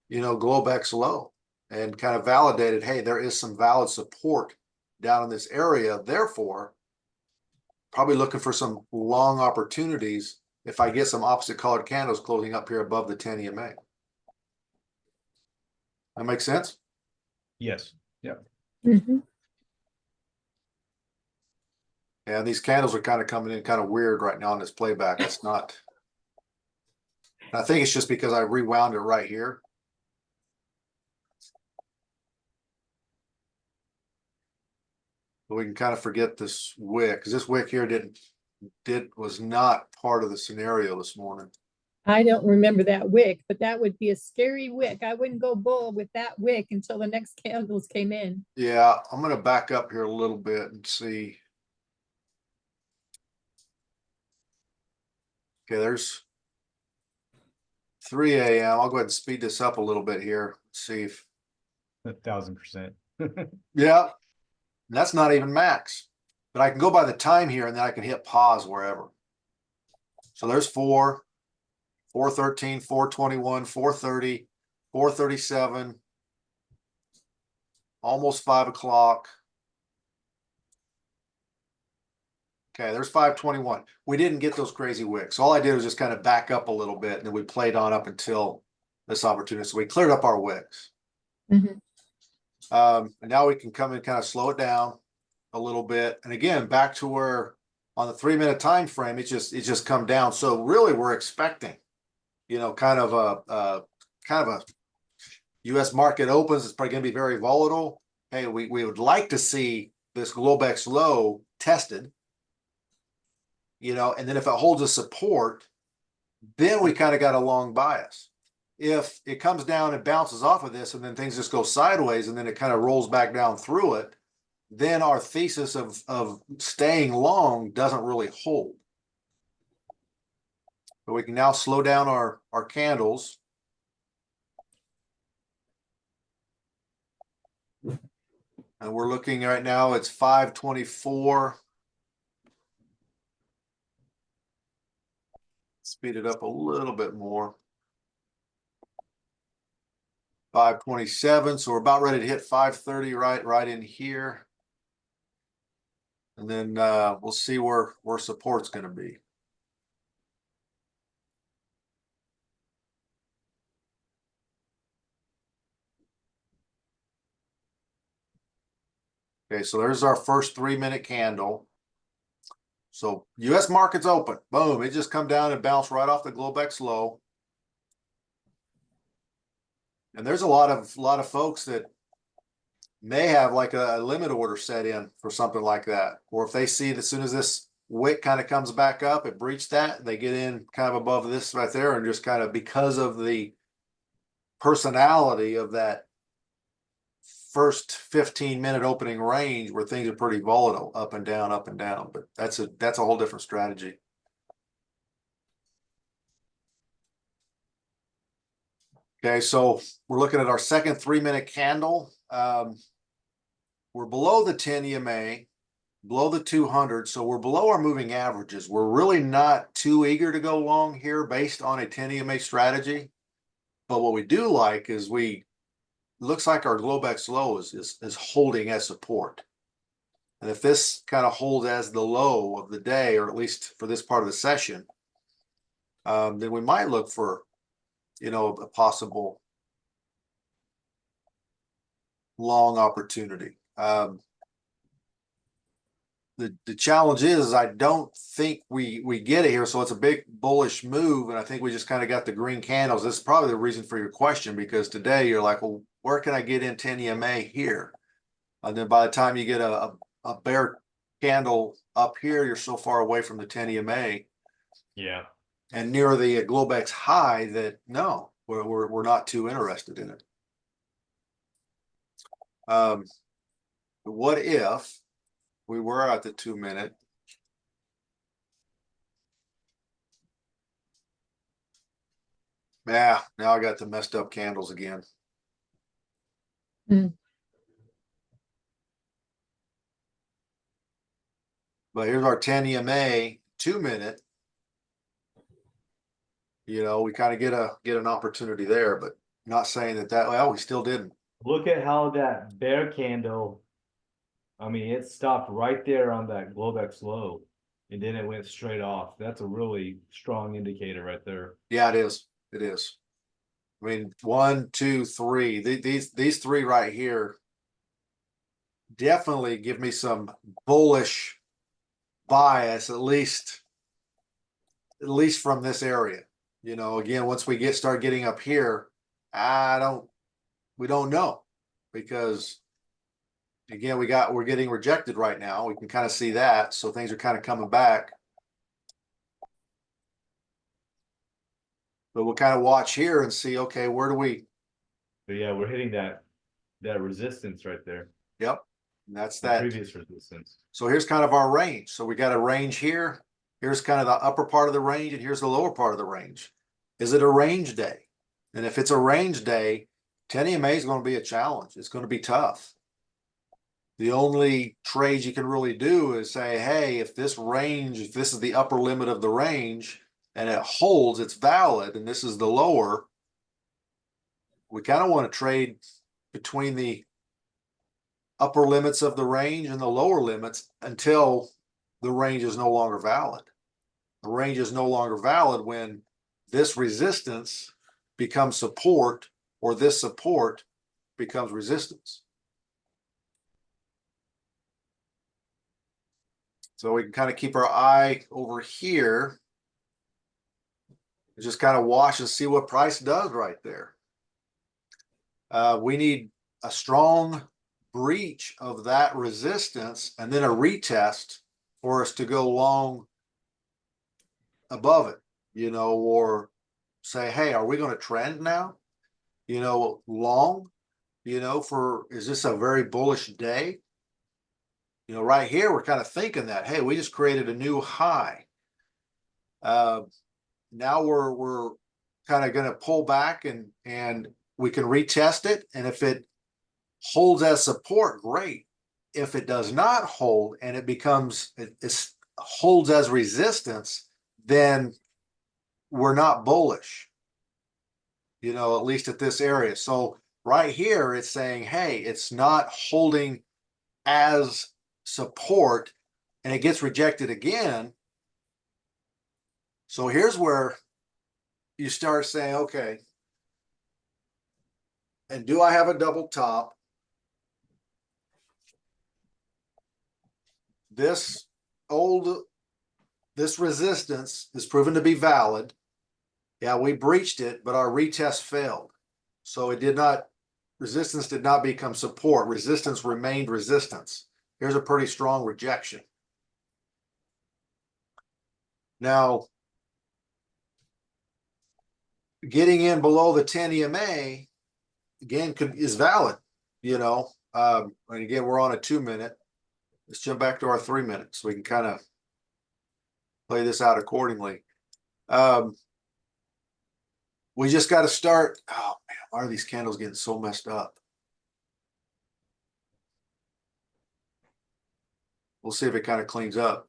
you know, Globex low and kind of validated, hey, there is some valid support down in this area. Therefore, probably looking for some long opportunities if I get some opposite colored candles closing up here above the 10 EMA. That makes sense?
Yes. Yeah.
Yeah, these candles are kind of coming in kind of weird right now on this playback. It's not. I think it's just because I rewound it right here. But we can kind of forget this wick because this wick here was not part of the scenario this morning.
I don't remember that wick, but that would be a scary wick. I wouldn't go bull with that wick until the next candles came in.
Yeah, I'm going to back up here a little bit and see. Okay, there's 3 a.m. I'll go ahead and speed this up a little bit here. See if
1,000%.
yeah, that's not even max. But I can go by the time here and then I can hit pause wherever. So there's 4, 4:13, 4:21, 4:30, 4:37, almost 5 o'clock. Okay, there's 5:21. We didn't get those crazy wicks. All I did was just kind of back up a little bit, and then we played on up until this opportunity. So we cleared up our wicks. And now we can come and kind of slow it down a little bit. And again, back to where on the 3-minute time frame, it's just come down. So really, we're expecting you know, kind of a US market opens, it's probably gonna be very volatile. Hey, we would like to see this Globex low tested. You know, and then if it holds a support, then we kind of got a long bias. If it comes down and bounces off of this and then things just go sideways and then it kind of rolls back down through it, then our thesis of staying long doesn't really hold. But we can now slow down our candles. And we're looking right now, it's 5:24. Speed it up a little bit more. 5:27, so we're about ready to hit 5:30 right in here. And then we'll see where support's going to be. Okay, so there's our first 3-minute candle. So US market's open. Boom, it just come down and bounced right off the Globex low. And there's a lot of folks that may have like a limit order set in for something like that. Or if they see that as soon as this wick kind of comes back up, it breached that, they get in kind of above this right there and just kind of, because of the personality of that first 15-minute opening range where things are pretty volatile, up and down, but that's a whole different strategy. Okay, so we're looking at our second 3-minute candle. We're below the 10 EMA, below the 200, so we're below our moving averages. We're really not too eager to go long here based on a 10 EMA strategy. But what we do like is looks like our Globex low is holding as support. And if this kind of holds as the low of the day, or at least for this part of the session, then we might look for, you know, a possible long opportunity. The challenge is I don't think we get it here, so it's a big bullish move, and I think we just kind of got the green candles. This is probably the reason for your question, because today you're like, well, where can I get in 10 EMA here? And then by the time you get a bear candle up here, you're so far away from the 10 EMA.
Yeah.
And near the Globex high that no, we're not too interested in it. What if we were at the 2-minute? Yeah, now I got the messed up candles again. But here's our 10 EMA 2-minute. You know, we kind of get an opportunity there, but not saying that well, we still didn't.
Look at how that bear candle, I mean, it stopped right there on that Globex low, and then it went straight off. That's a really strong indicator right there.
Yeah, it is. It is. I mean, 1, 2, 3. These three right here definitely give me some bullish bias, at least from this area. You know, again, once we start getting up here, we don't know, because again, we're getting rejected right now. We can kind of see that, so things are kind of coming back. But we'll kind of watch here and see, okay, where do we?
But yeah, we're hitting that resistance right there.
Yep, and that's
The
that
previous resistance.
So here's kind of our range. So we got a range here. Here's kind of the upper part of the range, and here's the lower part of the range. Is it a range day? And if it's a range day, 10 EMA is going to be a challenge. It's going to be tough. The only trades you can really do is say, hey, if this is the upper limit of the range and it holds, it's valid, and this is the lower, we kind of want to trade between the upper limits of the range and the lower limits until the range is no longer valid. The range is no longer valid when this resistance becomes support, or this support becomes resistance. So we can kind of keep our eye over here. Just kind of watch and see what price does right there. We need a strong breach of that resistance and then a retest for us to go long above it, you know, or say, hey, are we going to trend now? You know, long, you know, is this a very bullish day? You know, right here, we're kind of thinking that, hey, we just created a new high. Now we're kind of going to pull back and we can retest it. And if it holds as support, great. If it does not hold and it holds as resistance, then we're not bullish, you know, at least at this area. So right here, it's saying, hey, it's not holding as support and it gets rejected again. So here's where you start saying, okay, and do I have a double top? This resistance is proven to be valid. Yeah, we breached it, but our retest failed. So resistance did not become support. Resistance remained resistance. Here's a pretty strong rejection. Now, getting in below the 10 EMA, again, is valid, you know. And again, we're on a 2-minute. Let's jump back to our 3 minutes so we can kind of play this out accordingly. We just got to start. Oh man, why are these candles getting so messed up? We'll see if it kind of cleans up.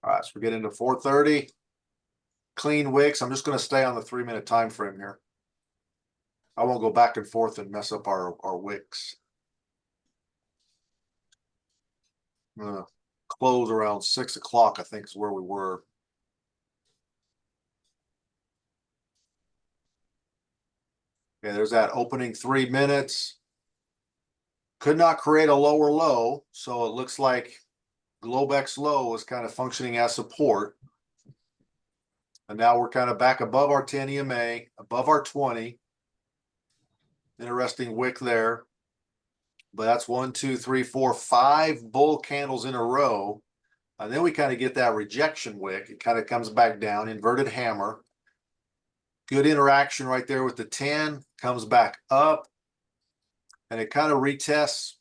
All right, so we're getting to 4:30. Clean wicks. I'm just going to stay on the 3-minute time frame here. I won't go back and forth and mess up our wicks. Close around 6 o'clock, I think is where we were. Okay, there's that opening 3 minutes. Could not create a lower low, so it looks like Globex low is kind of functioning as support. And now we're kind of back above our 10 EMA, above our 20. Interesting wick there. But that's 1, 2, 3, 4, 5 bull candles in a row. And then we kind of get that rejection wick. It kind of comes back down, inverted hammer. Good interaction right there with the 10, comes back up. And it kind of retests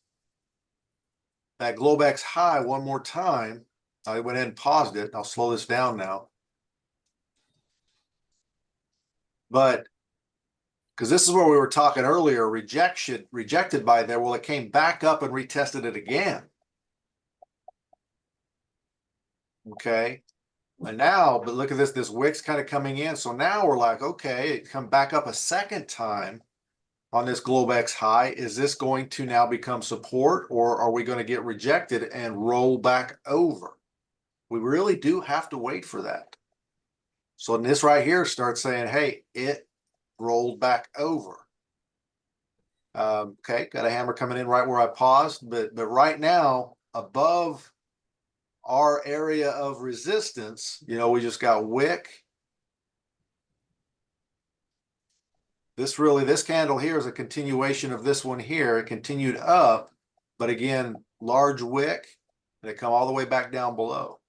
that Globex high one more time. I went ahead and paused it. I'll slow this down now. But because this is where we were talking earlier, rejected by there. Well, it came back up and retested it again. Okay. And now, but look at this wick's kind of coming in. So now we're like, okay, it come back up a second time on this Globex high. Is this going to now become support, or are we going to get rejected and roll back over? We really do have to wait for that. So this right here starts saying, hey, it rolled back over. Okay, got a hammer coming in right where I paused, but right now, above our area of resistance, you know, we just got wick. This candle here is a continuation of this one here. It continued up, but again, large wick, and it come all the way back down below.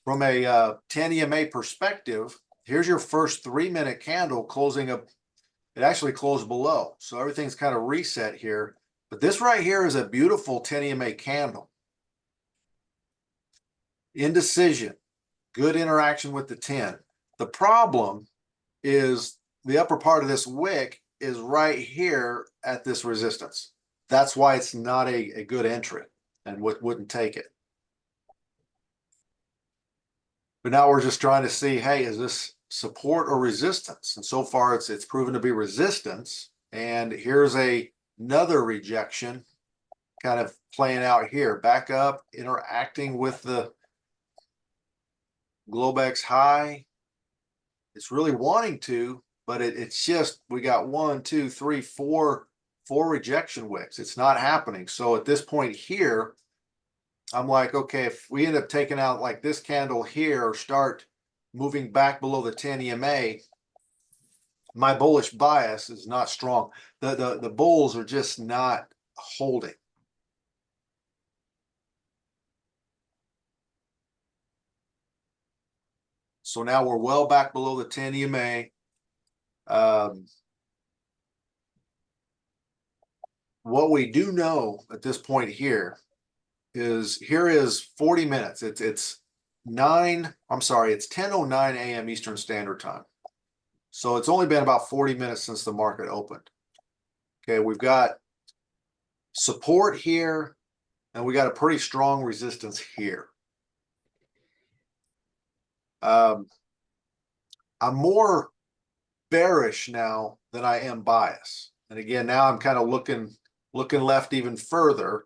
From a 10 EMA perspective, here's your first 3-minute candle closing up. It actually closed below, so everything's kind of reset here. But this right here is a beautiful 10 EMA candle. Indecision, good interaction with the 10. The problem is the upper part of this wick is right here at this resistance. That's why it's not a good entry and wouldn't take it. But now we're just trying to see, hey, is this support or resistance? And so far it's proven to be resistance. And here's another rejection kind of playing out here. Back up, interacting with the Globex high. It's really wanting to, but it's just, we got 1, 2, 3, 4 rejection wicks. It's not happening. So at this point here, I'm like, okay, if we end up taking out like this candle here, or start moving back below the 10 EMA, my bullish bias is not strong. The bulls are just not holding. So now we're well back below the 10 EMA. What we do know at this point here is 40 minutes. It's 10:09 a.m. Eastern Standard Time. So it's only been about 40 minutes since the market opened. Okay, we've got support here, and we got a pretty strong resistance here. I'm more bearish now than I am biased. And again, now I'm kind of looking left even further.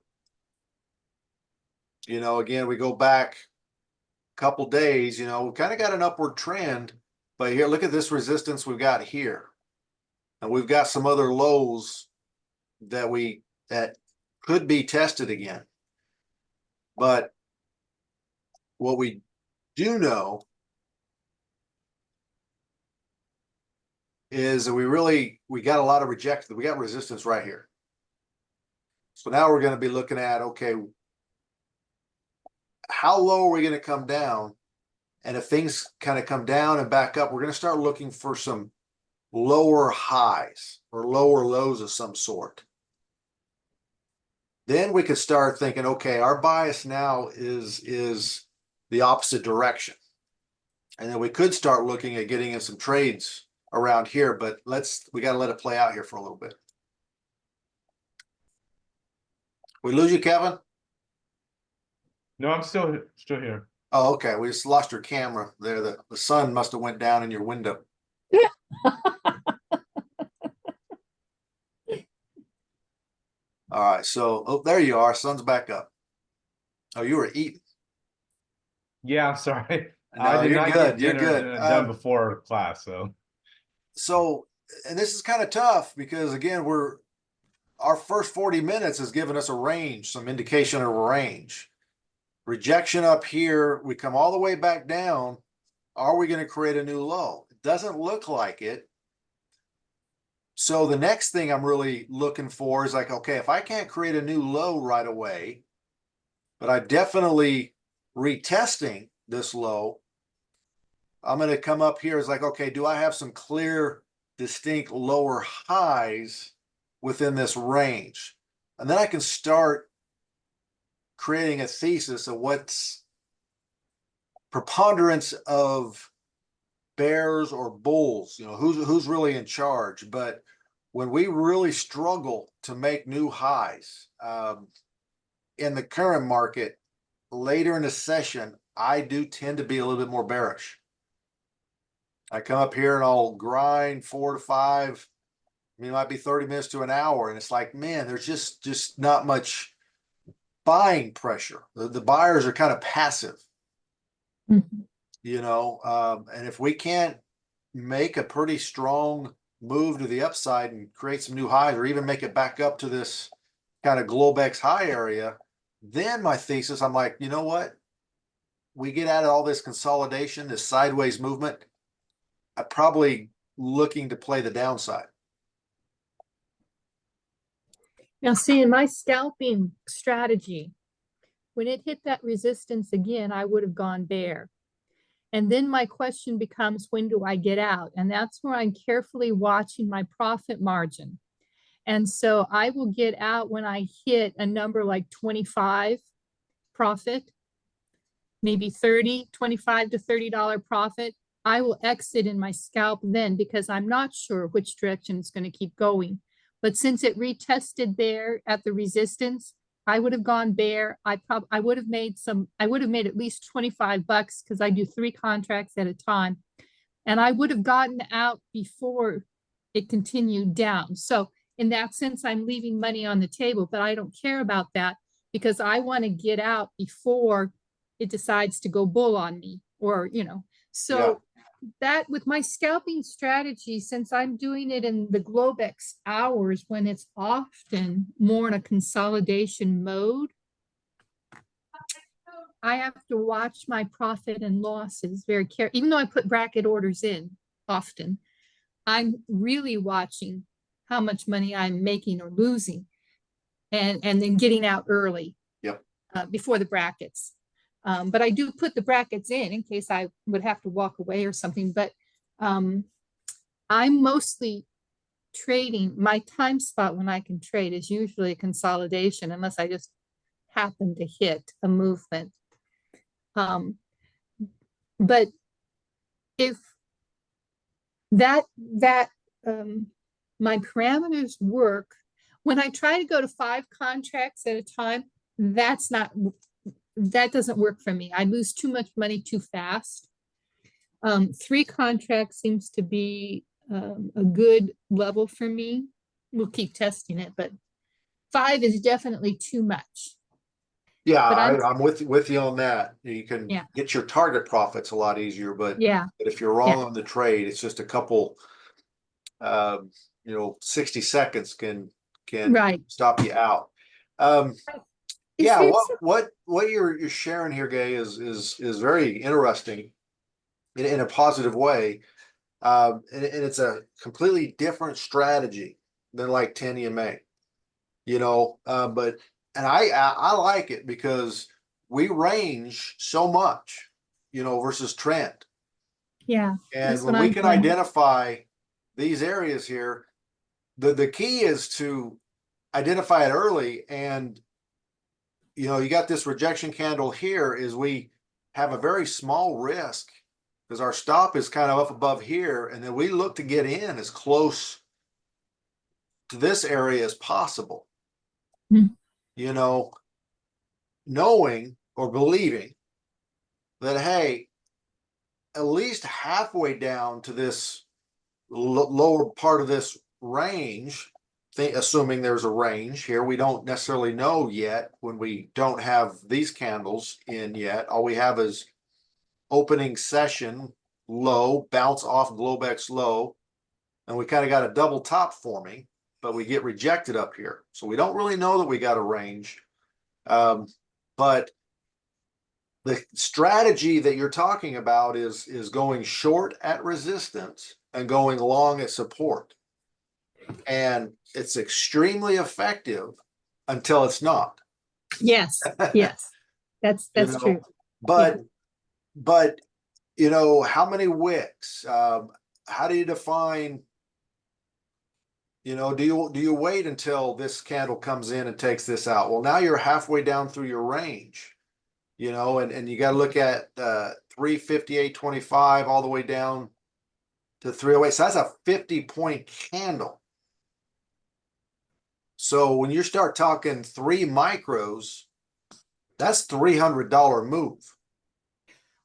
You know, again, we go back a couple days, you know, we kind of got an upward trend, but here, look at this resistance we've got here. And we've got some other lows that could be tested again. But what we do know is that we got a lot of rejected. We got resistance right here. So now we're going to be looking at, okay, how low are we going to come down? And if things kind of come down and back up, we're going to start looking for some lower highs or lower lows of some sort. Then we could start thinking, okay, our bias now is the opposite direction. And then we could start looking at getting in some trades around here, but we got to let it play out here for a little bit. We lose you, Kevin?
No, I'm still here.
Oh, okay. We just lost your camera there. The sun must have went down in your window. All right. So, oh, there you are. Sun's back up. Oh, you were eating.
Yeah, I'm sorry.
No,
I did
you're
not
good.
get
You're
dinner
good.
done before class, so.
So, and this is kind of tough because again, our first 40 minutes has given us a range, some indication of a range. Rejection up here, we come all the way back down. Are we going to create a new low? It doesn't look like it. So the next thing I'm really looking for is like, okay, if I can't create a new low right away, but I'm definitely retesting this low, I'm going to come up here as like, okay, do I have some clear, distinct lower highs within this range? And then I can start creating a thesis of what's preponderance of bears or bulls, you know, who's really in charge. But when we really struggle to make new highs in the current market later in the session, I do tend to be a little bit more bearish. I come up here and I'll grind 4 to 5. I mean, it might be 30 minutes to an hour, and it's like, man, there's just not much buying pressure. The buyers are kind of passive.
Mhm.
You know, and if we can't make a pretty strong move to the upside and create some new highs, or even make it back up to this kind of Globex high area, then my thesis, I'm like, you know what? We get out of all this consolidation, this sideways movement, I'm probably looking to play the downside.
Now, see, in my scalping strategy, when it hit that resistance again, I would have gone bear. And then my question becomes, when do I get out? And that's where I'm carefully watching my profit margin. And so I will get out when I hit a number like 25 profit, maybe 30, 25 to $30 profit. I will exit in my scalp then, because I'm not sure which direction it's going to keep going. But since it retested there at the resistance, I would have gone bare. I would have made at least $25 because I do 3 contracts at a time. And I would have gotten out before it continued down. So in that sense, I'm leaving money on the table, but I don't care about that because I want to get out before it decides to go bull on me or, so that with my scalping strategy, since I'm doing it in the Globex hours when it's often more in a consolidation mode, I have to watch my profit and losses very carefully. Even though I put bracket orders in often, I'm really watching how much money I'm making or losing and then getting out early.
Yep.
Before the brackets. But I do put the brackets in case I would have to walk away or something. But I'm mostly trading. My time spot when I can trade is usually a consolidation unless I just happen to hit a movement. But if that my parameters work, when I try to go to 5 contracts at a time, that doesn't work for me. I lose too much money too fast. 3 contracts seems to be a good level for me. We'll keep testing it, but 5 is definitely too much.
Yeah,
But
I'm with you on that. You can get your target profits a lot easier, but if you're wrong on the trade, it's just a couple 60 seconds can stop you out. What you're sharing here, Gay, is very interesting in a positive way. And it's a completely different strategy than like 10 EMA, but I like it because we range so much, versus trend.
Yeah.
And when we can identify these areas here, the key is to identify it early. And, you got this rejection candle here is we have a very small risk because our stop is kind of up above here. And then we look to get in as close to this area as possible, knowing or believing that, hey, at least halfway down to this lower part of this range, assuming there's a range here, we don't necessarily know yet when we don't have these candles in yet. All we have is opening session low, bounce off Globex low, and we kind of got a double top forming, but we get rejected up here. So we don't really know that we got a range. But the strategy that you're talking about is going short at resistance and going long at support. And it's extremely effective until it's not.
Yes. That's true.
But how many wicks? How do you define? Do you wait until this candle comes in and takes this out? Well, now you're halfway down through your range, and you got to look at 358.25 all the way down to 308. So that's a 50-point candle. So when you start talking 3 micros, that's $300 move.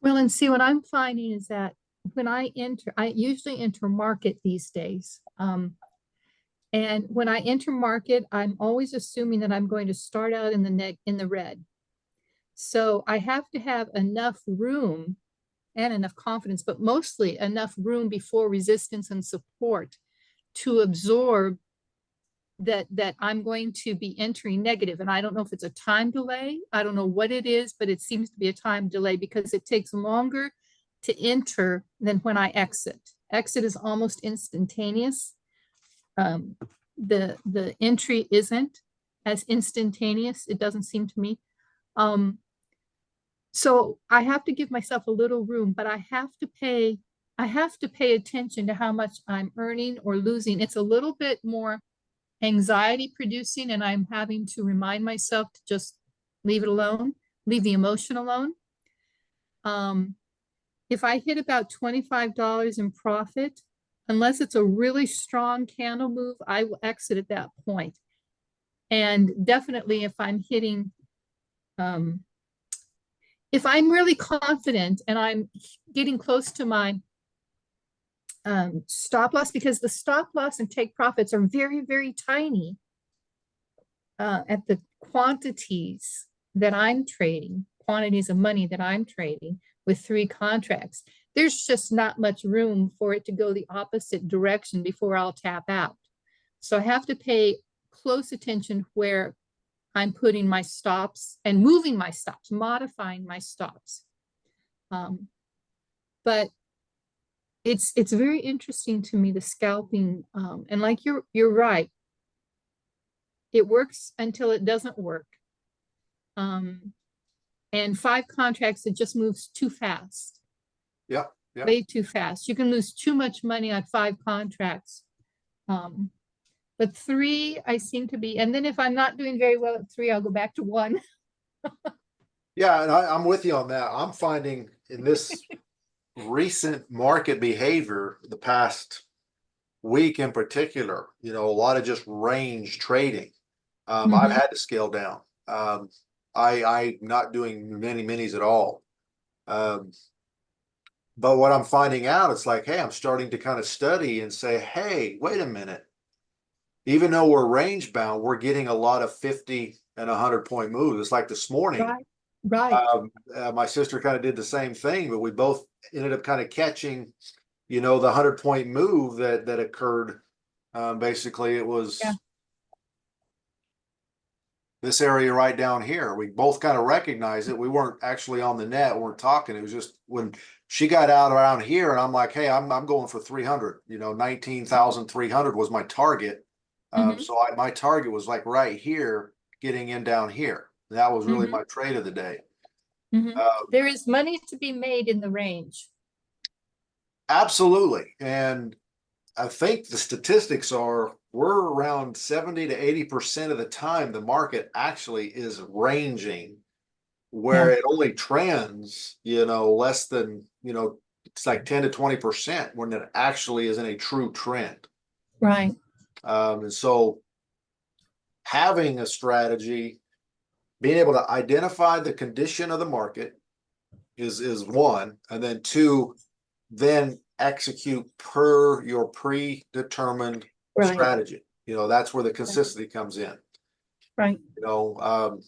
Well, and see what I'm finding is that when I usually enter market these days. And when I enter market, I'm always assuming that I'm going to start out in the red. So I have to have enough room and enough confidence, but mostly enough room before resistance and support to absorb that I'm going to be entering negative. And I don't know if it's a time delay. I don't know what it is, but it seems to be a time delay because it takes longer to enter than when I exit. Exit is almost instantaneous. The entry isn't as instantaneous. It doesn't seem to me. So I have to give myself a little room, but I have to pay attention to how much I'm earning or losing. It's a little bit more anxiety producing, and I'm having to remind myself to just leave it alone, leave the emotion alone. If I hit about $25 in profit, unless it's a really strong candle move, I will exit at that point. And definitely if I'm hitting, if I'm really confident and I'm getting close to my stop loss, because the stop loss and take profits are very, very tiny at the quantities that I'm trading, quantities of money that I'm trading with 3 contracts. There's just not much room for it to go the opposite direction before I'll tap out. So I have to pay close attention where I'm putting my stops and moving my stops, modifying my stops. But it's very interesting to me, the scalping, and like you're right. It works until it doesn't work. And 5 contracts, it just moves too fast.
Yeah, yeah.
Way too fast. You can lose too much money on 5 contracts. But 3, I seem to be, and then if I'm not doing very well at 3, I'll go back to 1.
Yeah, and I'm with you on that. I'm finding in this recent market behavior, the past week in particular, you know, a lot of just range trading. I've had to scale down. I'm not doing many minis at all. But what I'm finding out, it's like, hey, I'm starting to kind of study and say, hey, wait a minute. Even though we're range bound, we're getting a lot of 50 and 100-point moves. It's like this morning.
Right.
My sister kind of did the same thing, but we both ended up kind of catching, you know, the 100-point move that occurred. Basically, it was this area right down here. We both kind of recognized it. We weren't actually on the net, we weren't talking. It was just when she got out around here, and I'm like, hey, I'm going for 300. You know, 19,300 was my target. So my target was like right here, getting in down here. That was really my trade of the day.
There is money to be made in the range.
Absolutely. And I think the statistics are we're around 70 to 80% of the time the market actually is ranging, where it only trends, you know, less than, you know, it's like 10 to 20% when it actually is in a true trend.
Right.
And so having a strategy, being able to identify the condition of the market is 1, and then 2, then execute per your predetermined strategy. You know, that's where the consistency comes in.
Right.
You know,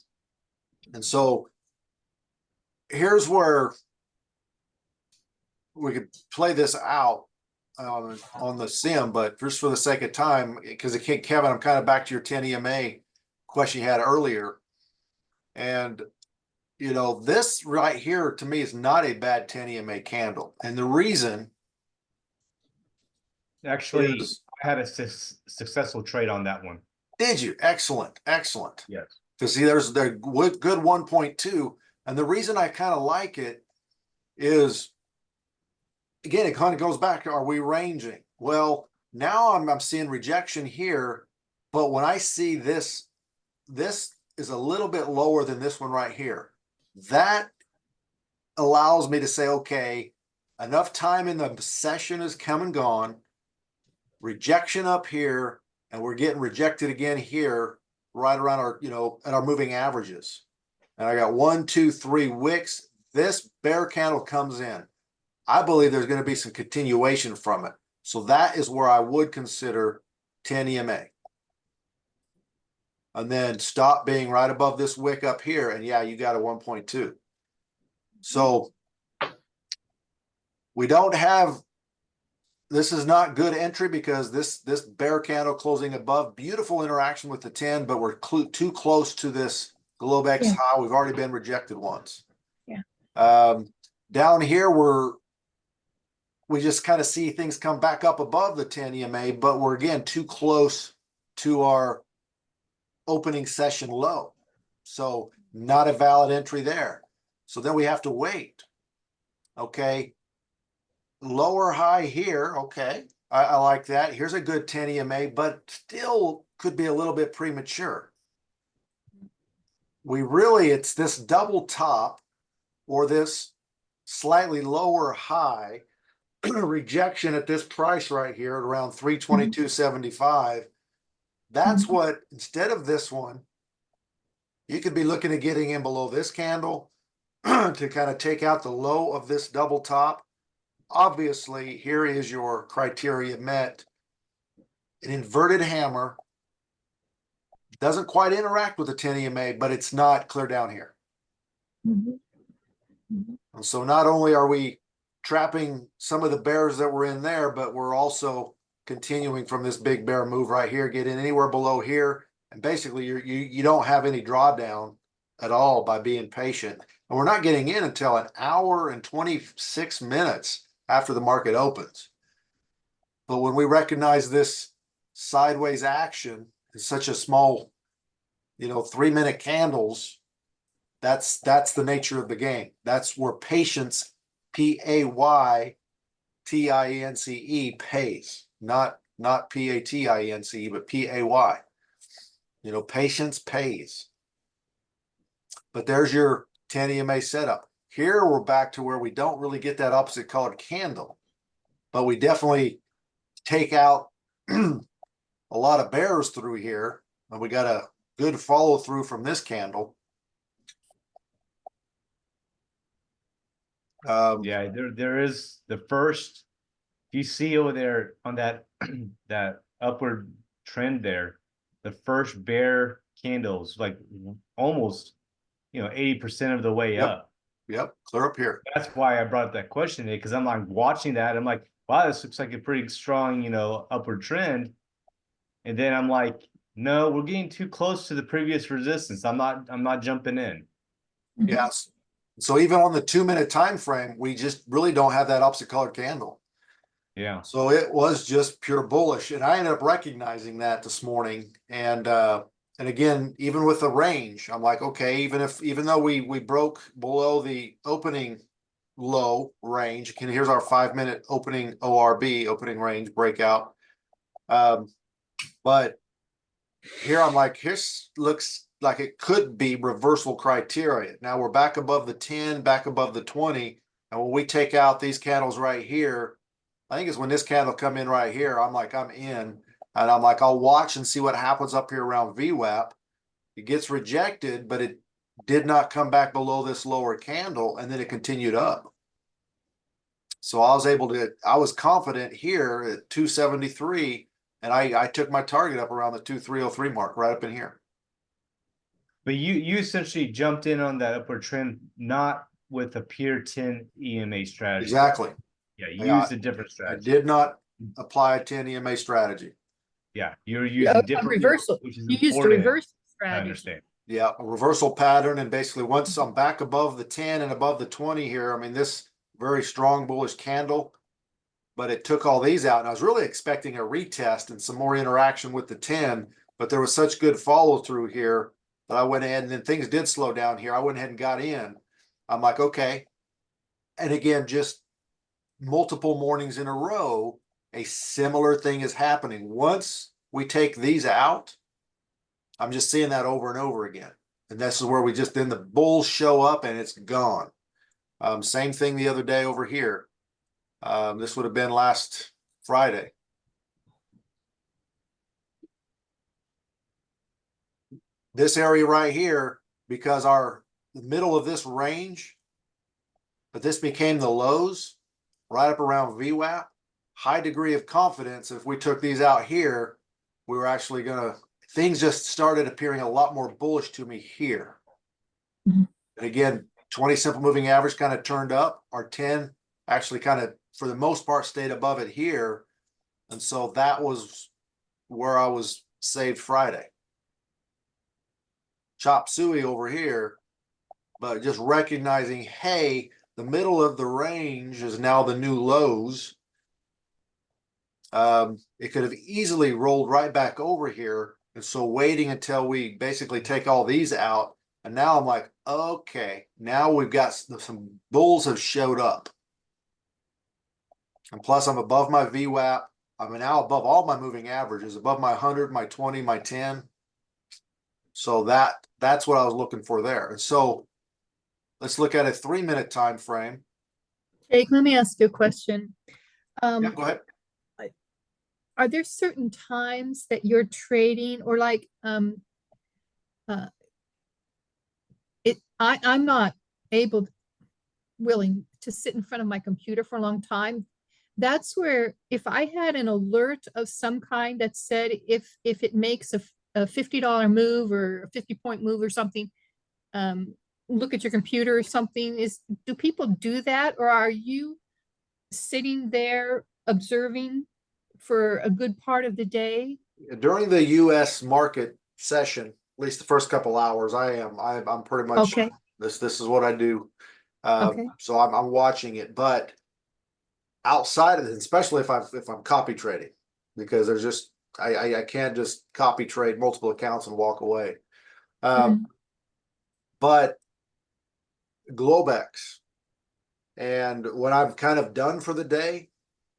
and so here's where we could play this out on the sim, but just for the sake of time, because Kevin, I'm kind of back to your 10 EMA question you had earlier. And, you know, this right here to me is not a bad 10 EMA candle. And the reason
Actually, I had a successful trade on that one.
Did you? Excellent. Excellent.
Yes.
Because see, there's the good 1.2. And the reason I kind of like it is, again, it kind of goes back to, are we ranging? Well, now I'm seeing rejection here, but when I see this is a little bit lower than this one right here. That allows me to say, okay, enough time in the session has come and gone, rejection up here, and we're getting rejected again here, right around our, you know, at our moving averages. And I got 1, 2, 3 wicks. This bear candle comes in. I believe there's going to be some continuation from it. So that is where I would consider 10 EMA. And then stop being right above this wick up here. And yeah, you got a 1.2. So we don't have, this is not good entry because this bear candle closing above, beautiful interaction with the 10, but we're too close to this Globex high. We've already been rejected once. Yeah. Down here, we just kind of see things come back up above the 10 EMA, but we're again too close to our opening session low. So not a valid entry there. So then we have to wait. Okay. Lower high here. Okay. I like that. Here's a good 10 EMA, but still could be a little bit premature. It's this double top or this slightly lower high rejection at this price right here at around 322.75 That's
Mhm.
what, instead of this one, you could be looking at getting in below this candle to kind of take out the low of this double top. Obviously, here is your criteria met. An inverted hammer doesn't quite interact with the 10 EMA, but it's not clear down here.
Mhm. Mhm.
And so not only are we trapping some of the bears that were in there, but we're also continuing from this big bear move right here, getting anywhere below here. And basically you don't have any drawdown at all by being patient. And we're not getting in until an hour and 26 minutes after the market opens. But when we recognize this sideways action is such a small, 3-minute candles, that's the nature of the game. That's where patience, PAYTINCE, pays, not PATINCE, but PAY. Patience pays. But there's your 10 EMA setup. Here we're back to where we don't really get that opposite colored candle, but we definitely take out a lot of bears through here, and we got a good follow through from this candle.
Yeah, there is the first, you see over there on that that upward trend there, the first bear candles like almost 80% of the way
Yep.
up.
Yep, clear up here.
That's why I brought up that question today, because I'm like watching that, I'm like, wow, this looks like a pretty strong, upward trend. And then I'm like, no, we're getting too close to the previous resistance. I'm not jumping in.
Mhm.
Yes. So even on the 2-minute time frame, we just really don't have that opposite colored candle.
Yeah.
So it was just pure bullish. And I ended up recognizing that this morning. And again, even with the range, I'm like, okay, even though we broke below the opening low range, here's our 5-minute opening ORB, opening range breakout. But here I'm like, this looks like it could be reversal criteria. Now we're back above the 10, back above the 20. And when we take out these candles right here, I think it's when this candle come in right here, I'm like, I'm in. And I'm like, I'll watch and see what happens up here around VWAP. It gets rejected, but it did not come back below this lower candle, and then it continued up. So I was confident here at 273, and I took my target up around the 2303 mark, right up in here.
But you essentially jumped in on that upward trend, not with a pure 10 EMA strategy.
Exactly.
Yeah, you
Yeah,
used a different
I
strategy.
did not apply a 10 EMA strategy.
Yeah, you're
Yeah,
using
a
different,
reversal.
which is
You used a
important
reversal
to
strategy.
understand.
Yeah, a reversal pattern. And basically once I'm back above the 10 and above the 20 here, I mean, this very strong bullish candle, but it took all these out. And I was really expecting a retest and some more interaction with the 10, but there was such good follow through here that I went ahead, and then things did slow down here. I went ahead and got in. I'm like, okay. And again, just multiple mornings in a row, a similar thing is happening. Once we take these out, I'm just seeing that over and over again. And this is where then the bulls show up and it's gone. Same thing the other day over here. This would have been last Friday. This area right here, because the middle of this range, but this became the lows right up around VWAP. High degree of confidence. If we took these out here, we were actually things just started appearing a lot more bullish to me here.
Mhm.
And again, 20 simple moving average kind of turned up. Our 10 actually kind of, for the most part, stayed above it here. And so that was where I was saved Friday. Chop suey over here, but just recognizing, hey, the middle of the range is now the new lows. It could have easily rolled right back over here. And so waiting until we basically take all these out. And now I'm like, okay, now we've got some bulls have showed up. And plus I'm above my VWAP. I'm now above all my moving averages, above my 100, my 20, my 10. So that's what I was looking for there. And so let's look at a 3-minute time frame.
Jake, let me ask you a question.
Yeah, go ahead.
are there certain times that you're trading or like, I'm not willing to sit in front of my computer for a long time. That's where if I had an alert of some kind that said if it makes a $50 move or a 50-point move or something, look at your computer or something. Do people do that, or are you sitting there observing for a good part of the day?
During the US market session, at least the first couple hours, I'm pretty much
Okay,
this is what I do.
okay,
So I'm watching it, but outside of it, especially if I'm copy trading, because there's just I can't just copy trade multiple accounts and walk away.
Mhm.
But Globex, and when I'm kind of done for the day,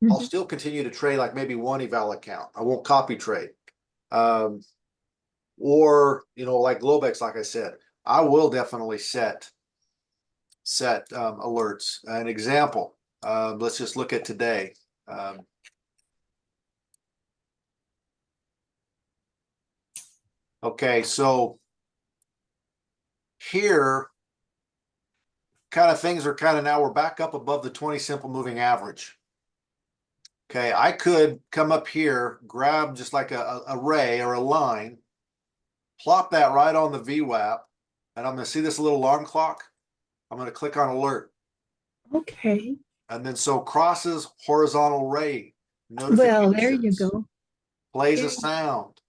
I'll
Mhm.
still continue to trade like maybe one eval account. I won't copy trade. Um, or like Globex, like I said, I will definitely set alerts. An example, let's just look at today. Okay, so here kind of things are kind of now we're back up above the 20 simple moving average. Okay, I could come up here, grab just like a ray or a line, plop that right on the VWAP, and I'm going to see this little alarm clock. I'm going to click on alert.
Okay.
And then so crosses horizontal ray
Well, there you
notifications,
go.
plays
There
a
you-
sound,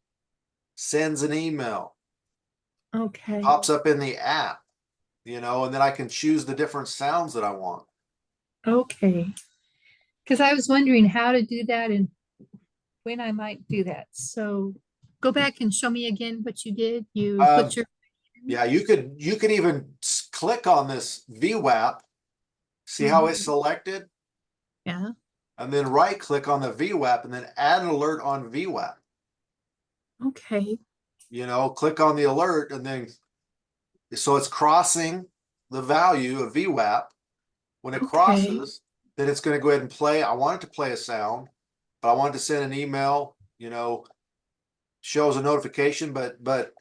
sends an email,
Okay.
pops up in the app, and then I can choose the different sounds that I want.
Okay. Because I was wondering how to do that and when I might do that. So go back and show me again what you did. You
Um,
put your,
yeah, you could even click on this VWAP, see how it's selected,
yeah.
and then right click on the VWAP and then add an alert on VWAP.
Okay.
Click on the alert and then so it's crossing the value of VWAP. When it
Okay.
crosses, then it's going to go ahead and play. I want it to play a sound, but I want it to send an email, shows a notification, but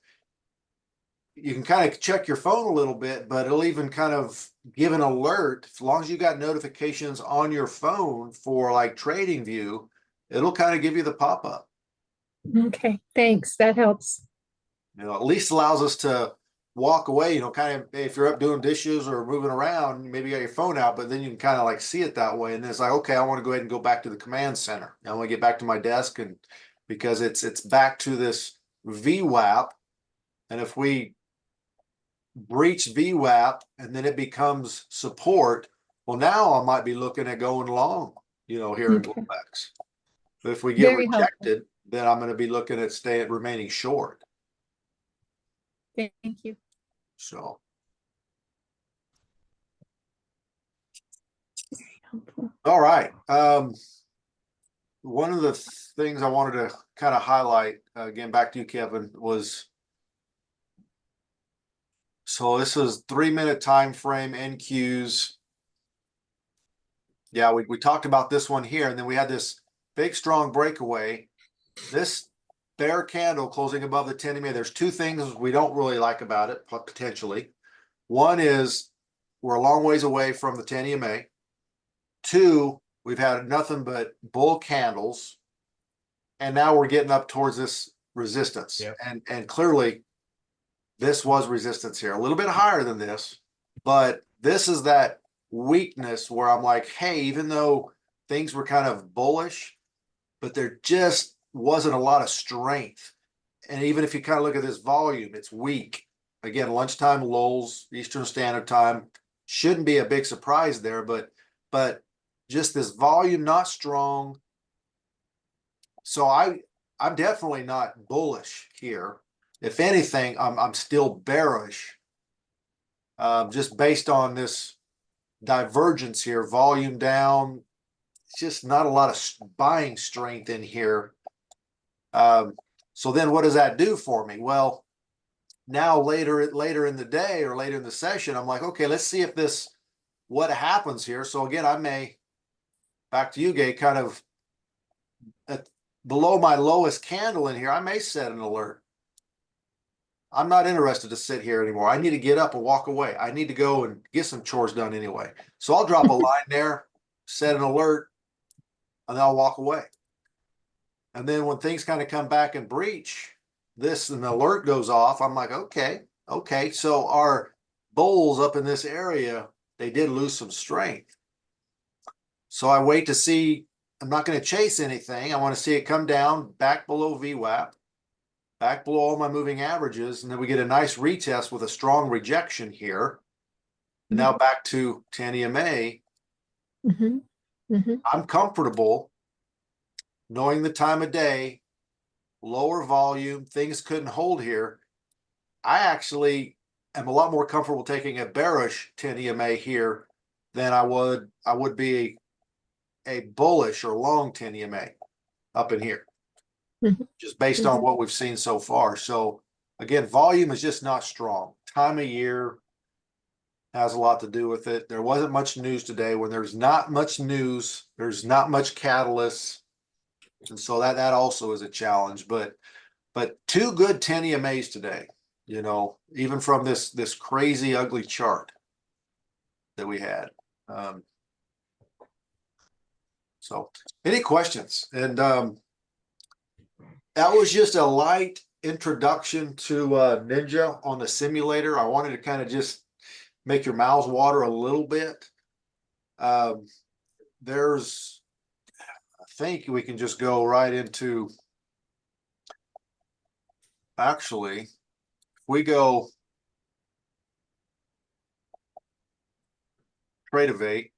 you can kind of check your phone a little bit, but it'll even kind of give an alert. As long as you got notifications on your phone for like Trading View, it'll kind of give you the pop-up.
Okay. Thanks. That helps.
At least allows us to walk away, kind of if you're up doing dishes or moving around, maybe you got your phone out, but then you can kind of like see it that way. And then it's like, okay, I want to go ahead and go back to the command center. I want to get back to my desk, and because it's back to this VWAP. And if we breach VWAP and then it becomes support, well, now I might be looking at going long, here in
Okay.
Globex. But if we get
Very helpful.
rejected, then I'm going to be looking at remaining short.
Thank you.
So,
Very helpful.
all right. One of the things I wanted to kind of highlight, again, back to you, Kevin, was so this is 3-minute time frame NQs. Yeah, we talked about this one here, and then we had this big strong breakaway. This bear candle closing above the 10 EMA. There's two things we don't really like about it, potentially. One is we're a long ways away from the 10 EMA. Two, we've had nothing but bull candles, and now we're getting up towards this resistance.
Yep.
And clearly this was resistance here, a little bit higher than this, but this is that weakness where I'm like, hey, even though things were kind of bullish, but there just wasn't a lot of strength. And even if you kind of look at this volume, it's weak. Again, lunchtime lulls, Eastern Standard Time, shouldn't be a big surprise there, but just this volume not strong. So I'm definitely not bullish here. If anything, I'm still bearish, just based on this divergence here, volume down. It's just not a lot of buying strength in here. So then what does that do for me? Well, now later in the day or later in the session, I'm like, okay, let's see if what happens here. So again, I may, back to you, Gay, kind of below my lowest candle in here, I may set an alert. I'm not interested to sit here anymore. I need to get up and walk away. I need to go and get some chores done anyway. So I'll drop a line there, set an alert, and then I'll walk away. And then when things kind of come back and breach, this an alert goes off. I'm like, okay. So our bulls up in this area, they did lose some strength. So I wait to see. I'm not going to chase anything. I want to see it come down back below VWAP, back below all my moving averages, and then we get a nice retest with a strong rejection here. Now back to 10 EMA. I'm comfortable knowing the time of day, lower volume, things couldn't hold here. I actually am a lot more comfortable taking a bearish 10 EMA here than I would be a bullish or long 10 EMA up in here, just based on what we've seen so far. So again, volume is just not strong. Time of year has a lot to do with it. There wasn't much news today. When there's not much news, there's not much catalyst. And so that also is a challenge, but two good 10 EMAs today, you know, even from this crazy ugly chart that we had. So any questions? And that was just a light introduction to Ninja on the simulator. I wanted to kind of just make your mouths water a little bit. There's, I think we can just go right into, actually, if we go Trade-Evate.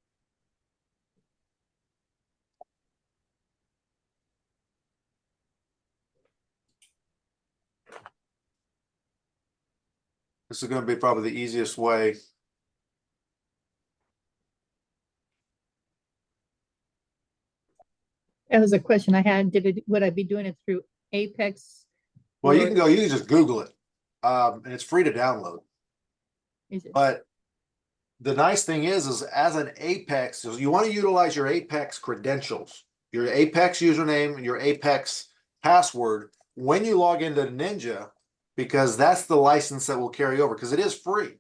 This is going to be probably the easiest way.
That was a question I had. Would I be doing it through Apex?
Well, you can just Google it. And it's free to download.
Is it?
But the nice thing is as an Apex, you want to utilize your Apex credentials, your Apex username and your Apex password when you log into Ninja, because that's the license that will carry over, because it is free.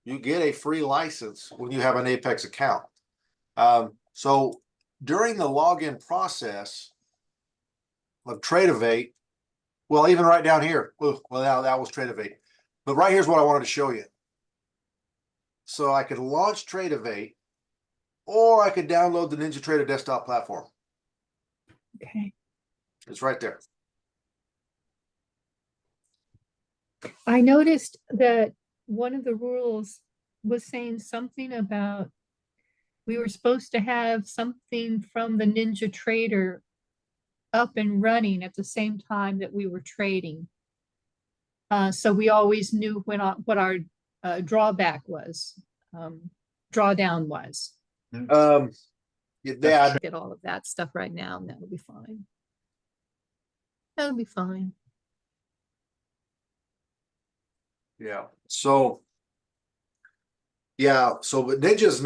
You get a free license when you have an Apex account. So during the login process of Trade-Evate, well, even right down here, well, now that was Trade-Evate, but right here's what I wanted to show you. So I could launch Trade-Evate, or I could download the NinjaTrader desktop platform.
Okay.
It's right there.
I noticed that one of the rules was saying something about we were supposed to have something from the NinjaTrader up and running at the same time that we were trading. So we always knew what our drawback was, drawdown was.
Yeah,
Get all of that stuff right now, and that'll be fine. That'll be fine.
yeah. So, yeah. So, but Ninja's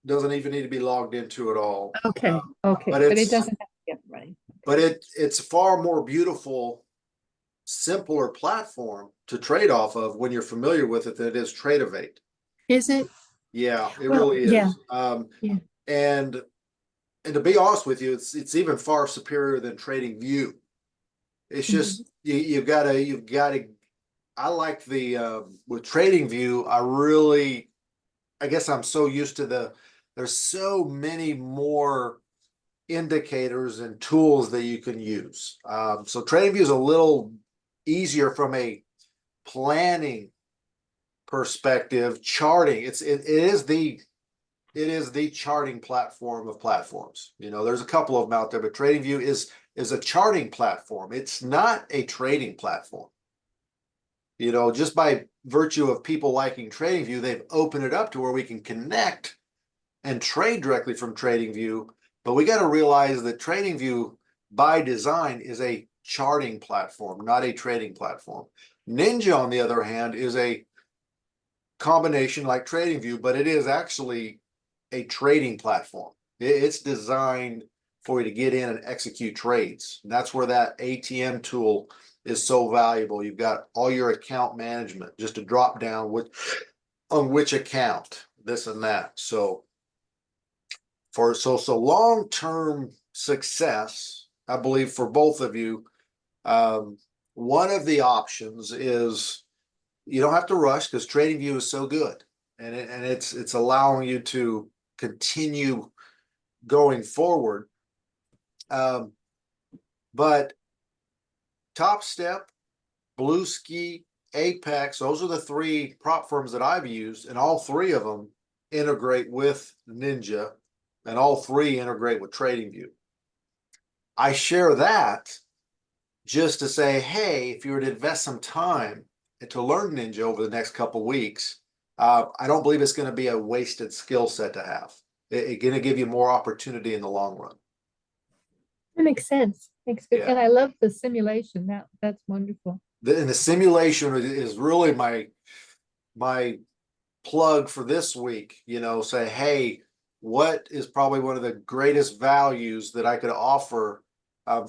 doesn't even need to be logged into at all.
Okay, okay,
but
but it
it's-
doesn't have to get running.
But it's a far more beautiful, simpler platform to trade off of when you're familiar with it than it is Trade-Evate.
Is it?
Yeah, it
Well,
really is.
yeah. Yeah.
And to be honest with you, it's even far superior than TradingView. It's just you've gotta. I like the with TradingView. I guess I'm so used to there's so many more indicators and tools that you can use. So TradingView is a little easier from a planning perspective. Charting, it is the charting platform of platforms. You know, there's a couple of them out there, but TradingView is a charting platform. It's not a trading platform. You know, just by virtue of people liking TradingView, they've opened it up to where we can connect and trade directly from TradingView. But we got to realize that TradingView by design is a charting platform, not a trading platform. Ninja, on the other hand, is a combination like TradingView, but it is actually a trading platform. It's designed for you to get in and execute trades. And that's where that ATM tool is so valuable. You've got all your account management, just to drop down on which account, this and that. So long-term success, I believe for both of you, one of the options is you don't have to rush because TradingView is so good, and it's allowing you to continue going forward. But Top Step, Blue Ski, Apex, those are the three prop firms that I've used, and all three of them integrate with Ninja, and all three integrate with TradingView. I share that just to say, hey, if you were to invest some time to learn Ninja over the next couple weeks, I don't believe it's going to be a wasted skill set to have. It's going to give you more opportunity in the long run.
That makes sense. Makes good.
Yeah.
And I love the simulation. That's wonderful.
And the simulation is really my plug for this week. Say, hey, what is probably one of the greatest values that I could offer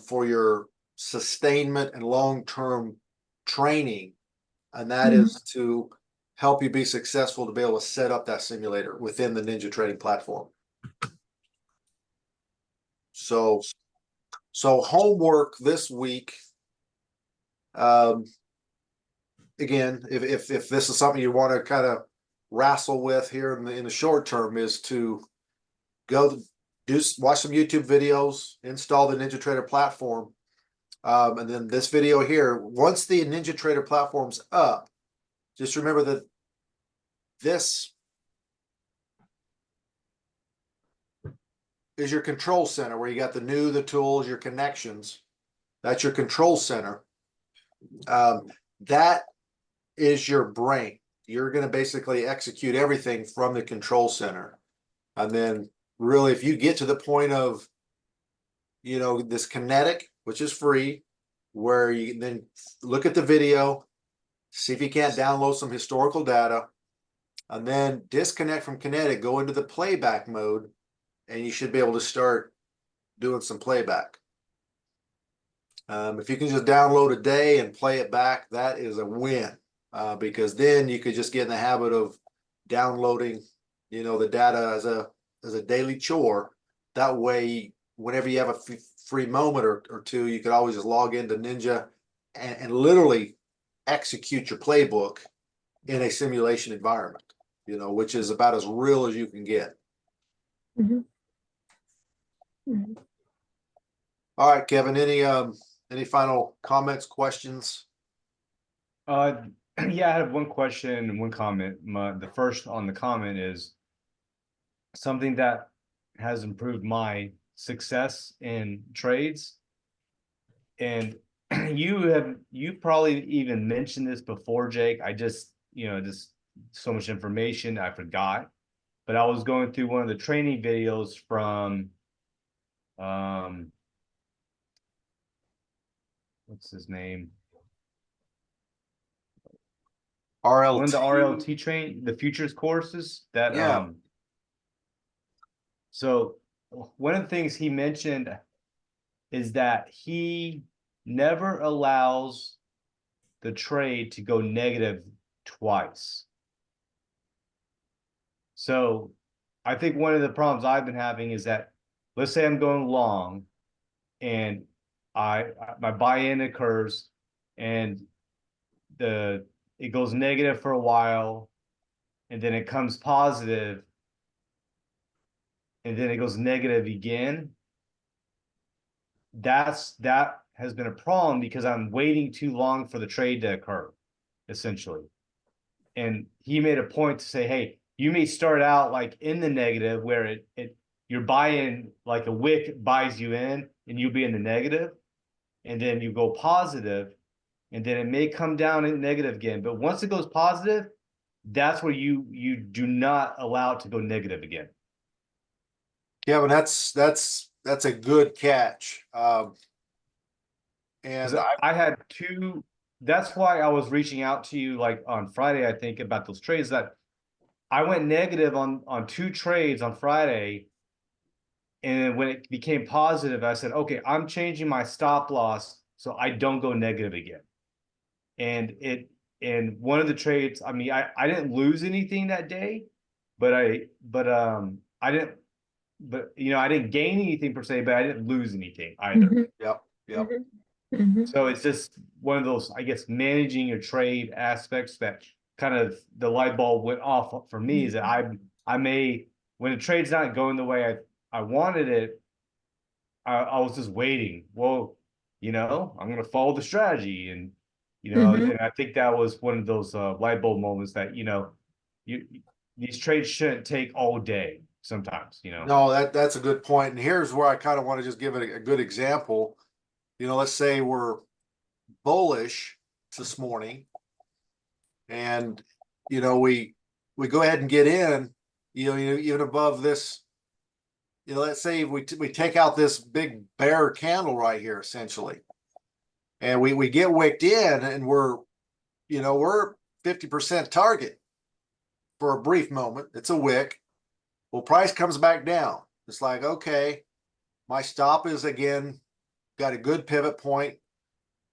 for your sustainment and long-term training, and that is to help you be successful to be able to set up that simulator within the Ninja trading platform. So homework this week. Again, if this is something you want to kind of wrestle with here in the short term, is to watch some YouTube videos, install the Ninja Trader platform, and then this video here. Once the Ninja Trader platform's up, just remember that this is your control center where you got the tools, your connections. That's your control center. That is your brain. You're going to basically execute everything from the control center. And then really, if you get to the point of, this Kinetic, which is free, where you then look at the video, see if you can't download some historical data, and then disconnect from Kinetic, go into the playback mode, and you should be able to start doing some playback. If you can just download a day and play it back, that is a win, because then you could just get in the habit of downloading, the data as a daily chore. That way, whenever you have a free moment or two, you could always just log into Ninja and literally execute your playbook in a simulation environment, which is about as real as you can get. All right, Kevin, any final comments, questions?
Yeah, I have one question and one comment. The first on the comment is something that has improved my success in trades. And you probably even mentioned this before, Jake. I just so much information I forgot. But I was going through one of the training videos from what's his name?
RLT.
One of the RLT the futures courses that
Yeah.
So one of the things he mentioned is that he never allows the trade to go negative twice. So I think one of the problems I've been having is that, let's say I'm going long and my buy-in occurs and it goes negative for a while, and then it comes positive, and then it goes negative again. That has been a problem because I'm waiting too long for the trade to occur, essentially. And he made a point to say, hey, you may start out like in the negative where you're buying, like a wick buys you in and you'll be in the negative, and then you go positive, and then it may come down in negative again. But once it goes positive, that's where you do not allow it to go negative again.
Yeah, but that's a good catch. And
I had two. That's why I was reaching out to you like on Friday, I think, about those trades. That I went negative on two trades on Friday, And then when it became positive, I said, okay, I'm changing my stop loss so I don't go negative again. And one of the trades, I mean, I didn't lose anything that day, but I didn't, but I didn't gain anything per se, but I didn't lose anything either.
Mhm,
Yep, yep.
mhm.
So it's just one of those, I guess, managing your trade aspects that kind of the light bulb went off for me, is that I may, when a trade's not going the way I wanted it, I was just waiting. Well, I'm going to follow the strategy, and
Mhm.
and I think that was one of those light bulb moments that you these trades shouldn't take all day sometimes.
No, that's a good point. And here's where I kind of want to just give it a good example. Let's say we're bullish this morning, and we go ahead and get in, even above this. Let's say we take out this big bear candle right here, essentially, and we get wicked in, and we're 50% target for a brief moment. It's a wick. Well, price comes back down. It's like, okay, my stop is again got a good pivot point,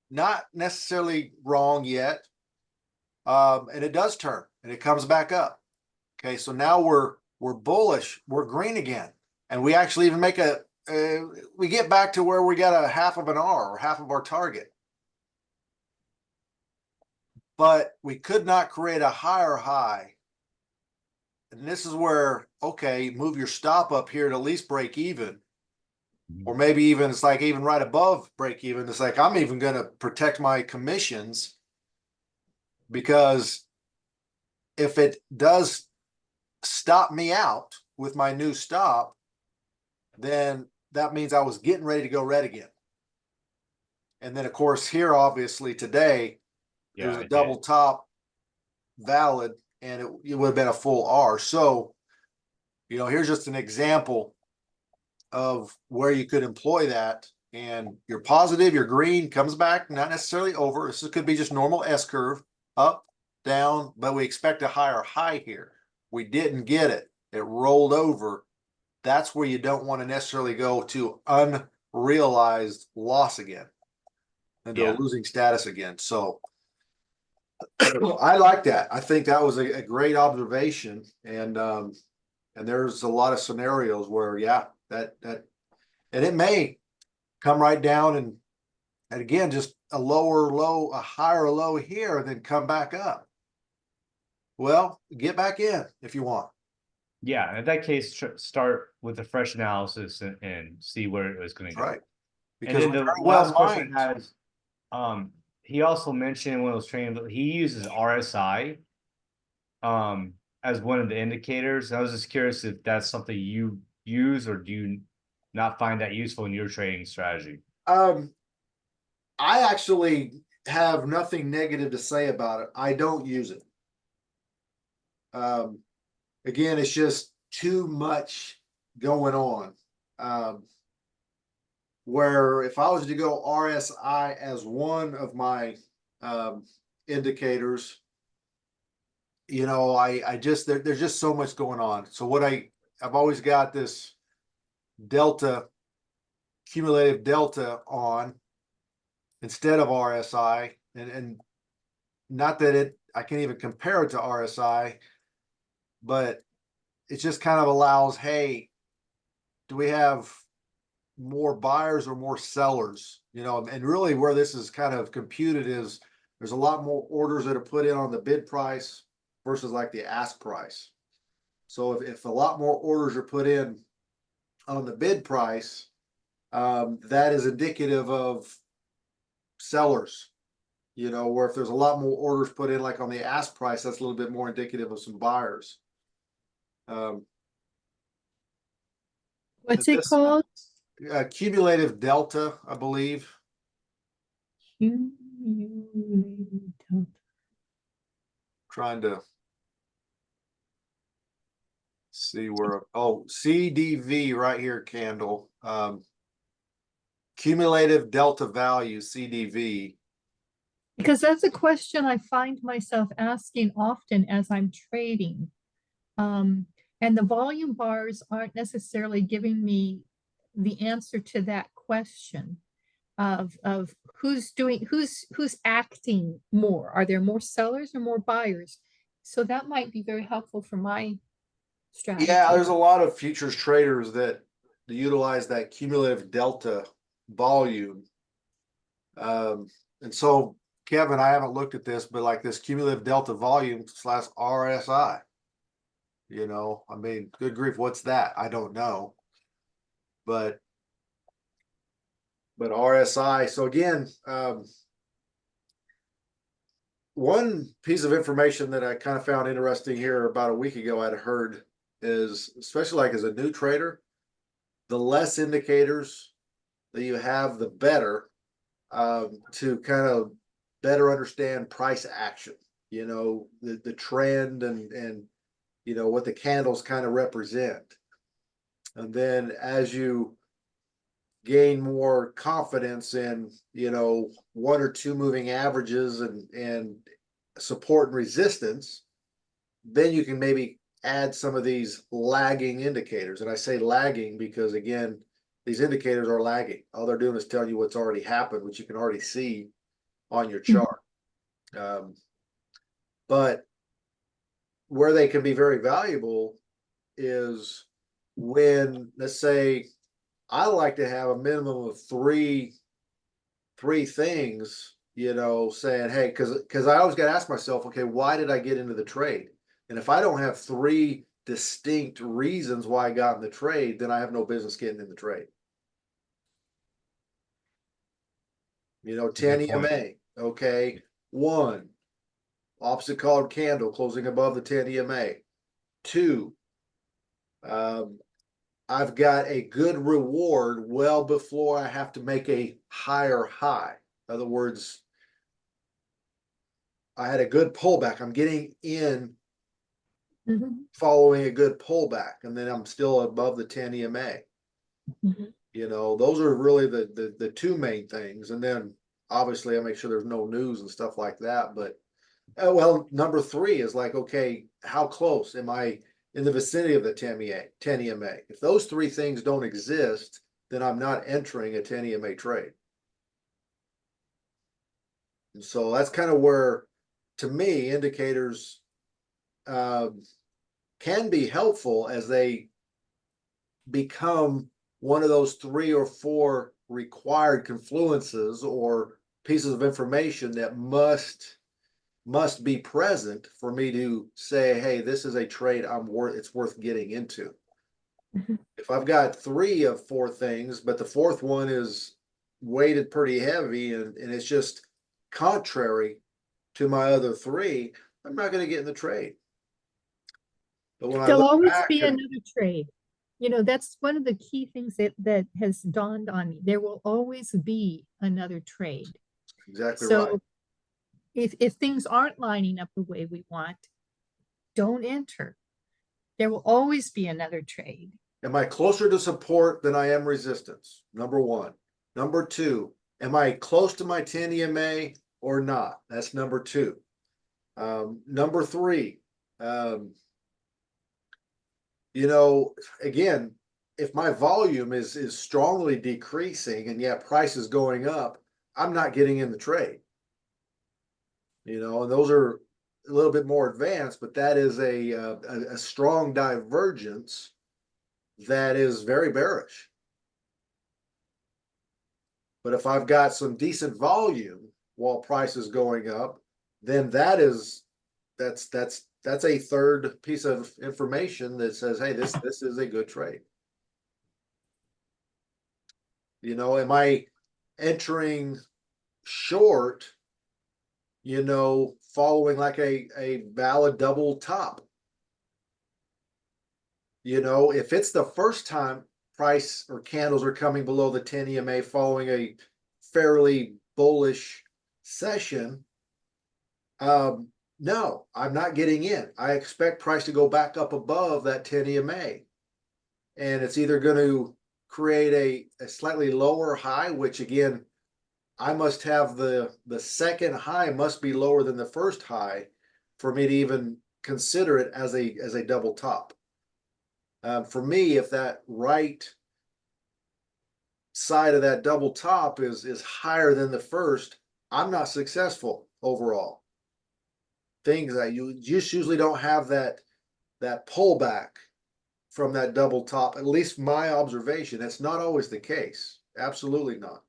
not necessarily wrong yet, and it does turn and it comes back up. Okay, so now we're bullish, we're green again, and we actually even make we get back to where we got a half of an R or half of our target, but we could not create a higher high. And this is where, okay, move your stop up here to at least break even. Or maybe even it's like even right above break even. It's like I'm even going to protect my commissions, because if it does stop me out with my new stop, then that means I was getting ready to go red again. And then of course here, obviously today, it was a double top valid, and it would have been a full R. So, here's just an example of where you could employ that, and you're positive, you're green, comes back, not necessarily over. This could be just normal S curve, up, down, but we expect a higher high here. We didn't get it. It rolled over. That's where you don't want to necessarily go to unrealized loss again, into a losing status again. So I like that. I think that was a great observation. And there's a lot of scenarios where, and it may come right down and again, just a lower low, a higher low here, and then come back up. Well, get back in if you want.
Yeah, in that case, start with a fresh analysis and see where it was going to go.
Right.
And
Because
then the last question has, he also mentioned in one of those trainings that he uses RSI as one of the indicators. I was just curious if that's something you use, or do you not find that useful in your trading strategy?
I actually have nothing negative to say about it. I don't use it. Again, it's just too much going on. Where if I was to go RSI as one of my indicators, I just there's just so much going on. So what I've always got this cumulative delta on instead of RSI, and not that I can't even compare it to RSI, but it just kind of allows, hey, do we have more buyers or more sellers? And really where this is kind of computed is there's a lot more orders that are put in on the bid price versus like the ask price. So if a lot more orders are put in on the bid price, that is indicative of sellers. Where if there's a lot more orders put in like on the ask price, that's a little bit more indicative of some buyers.
What's it called?
Cumulative delta, I believe.
Cumulative delta.
Trying to see where, CDV right here, candle. Cumulative delta value, CDV.
Because that's a question I find myself asking often as I'm trading. And the volume bars aren't necessarily giving me the answer to that question of who's acting more. Are there more sellers or more buyers? So that might be very helpful for my strategy.
Yeah, there's a lot of futures traders that utilize that cumulative delta volume. And so, Kevin, I haven't looked at this, but like this cumulative delta volume slash RSI, you know, I mean, good grief, what's that? I don't know. But RSI, so again, one piece of information that I kind of found interesting here about a week ago I'd heard is, especially like as a new trader, the less indicators that you have, the better, to kind of better understand price action, you know, the trend and you know what the candles kind of represent. And then as you gain more confidence in, you know, one or two moving averages and support and resistance, then you can maybe add some of these lagging indicators. And I say lagging because, again, these indicators are lagging. All they're doing is telling you what's already happened, which you can already see on your chart. But where they can be very valuable is when, let's say, I like to have a minimum of three things, you know, saying, hey, because I always got to ask myself, okay, why did I get into the trade? And if I don't have three distinct reasons why I got in the trade, then I have no business getting in the trade. You know, 10 EMA, okay. 1, opposite colored candle closing above the 10 EMA. 2, I've got a good reward well before I have to make a higher high. In other words, I had a good pullback. I'm getting in following a good pullback, and then I'm still above the 10 EMA. You know, those are really the two main things. And then obviously I make sure there's no news and stuff like that. But well, number 3 is like, okay, how close am I in the vicinity of the 10 EMA? If those 3 things don't exist, then I'm not entering a 10 EMA trade. And so that's kind of where, to me, indicators can be helpful as they become one of those 3 or 4 required confluences or pieces of information that must be present for me to say, hey, this is a trade it's worth getting into. If I've got 3 of 4 things, but the 4th one is weighted pretty heavy and it's just contrary to my other 3, I'm not going to get in the trade. But when
there'll
I look
always
back
be another trade. You know, that's one of the key things that has dawned on me. There will always be another trade.
Exactly
So
right.
if things aren't lining up the way we want, don't enter. There will always be another trade.
Am I closer to support than I am resistance? Number 1. Number 2, am I close to my 10 EMA or not? That's number 2. Number 3, you know, again, if my volume is strongly decreasing and yet price is going up, I'm not getting in the trade. You know, and those are a little bit more advanced, but that is a strong divergence that is very bearish. But if I've got some decent volume while price is going up, then that's a third piece of information that says, hey, this is a good trade. You know, am I entering short, you know, following like a valid double top? You know, if it's the first time price or candles are coming below the 10 EMA following a fairly bullish session, no, I'm not getting in. I expect price to go back up above that 10 EMA. And it's either going to create a slightly lower high, which again, I must have the second high must be lower than the first high for me to even consider it as a double top. For me, if that right side of that double top is higher than the first, I'm not successful overall. Things that you just usually don't have that pullback from that double top, at least my observation. That's not always the case. Absolutely not.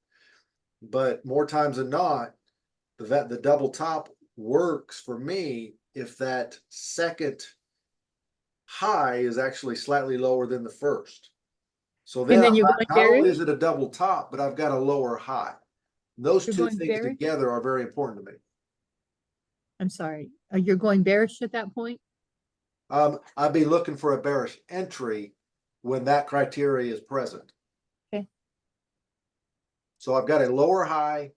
But more times than not, the double top works for me if that second high is actually slightly lower than the first. So then,
then you're
not,
going
not only
bearish?
is it a double top, but I've got a lower high. Those
You're
two
going
things
bearish?
together are very important to me.
I'm sorry, you're going bearish at that point?
I'd be looking for a bearish entry when that criteria is present.
Okay.
So I've got a lower high.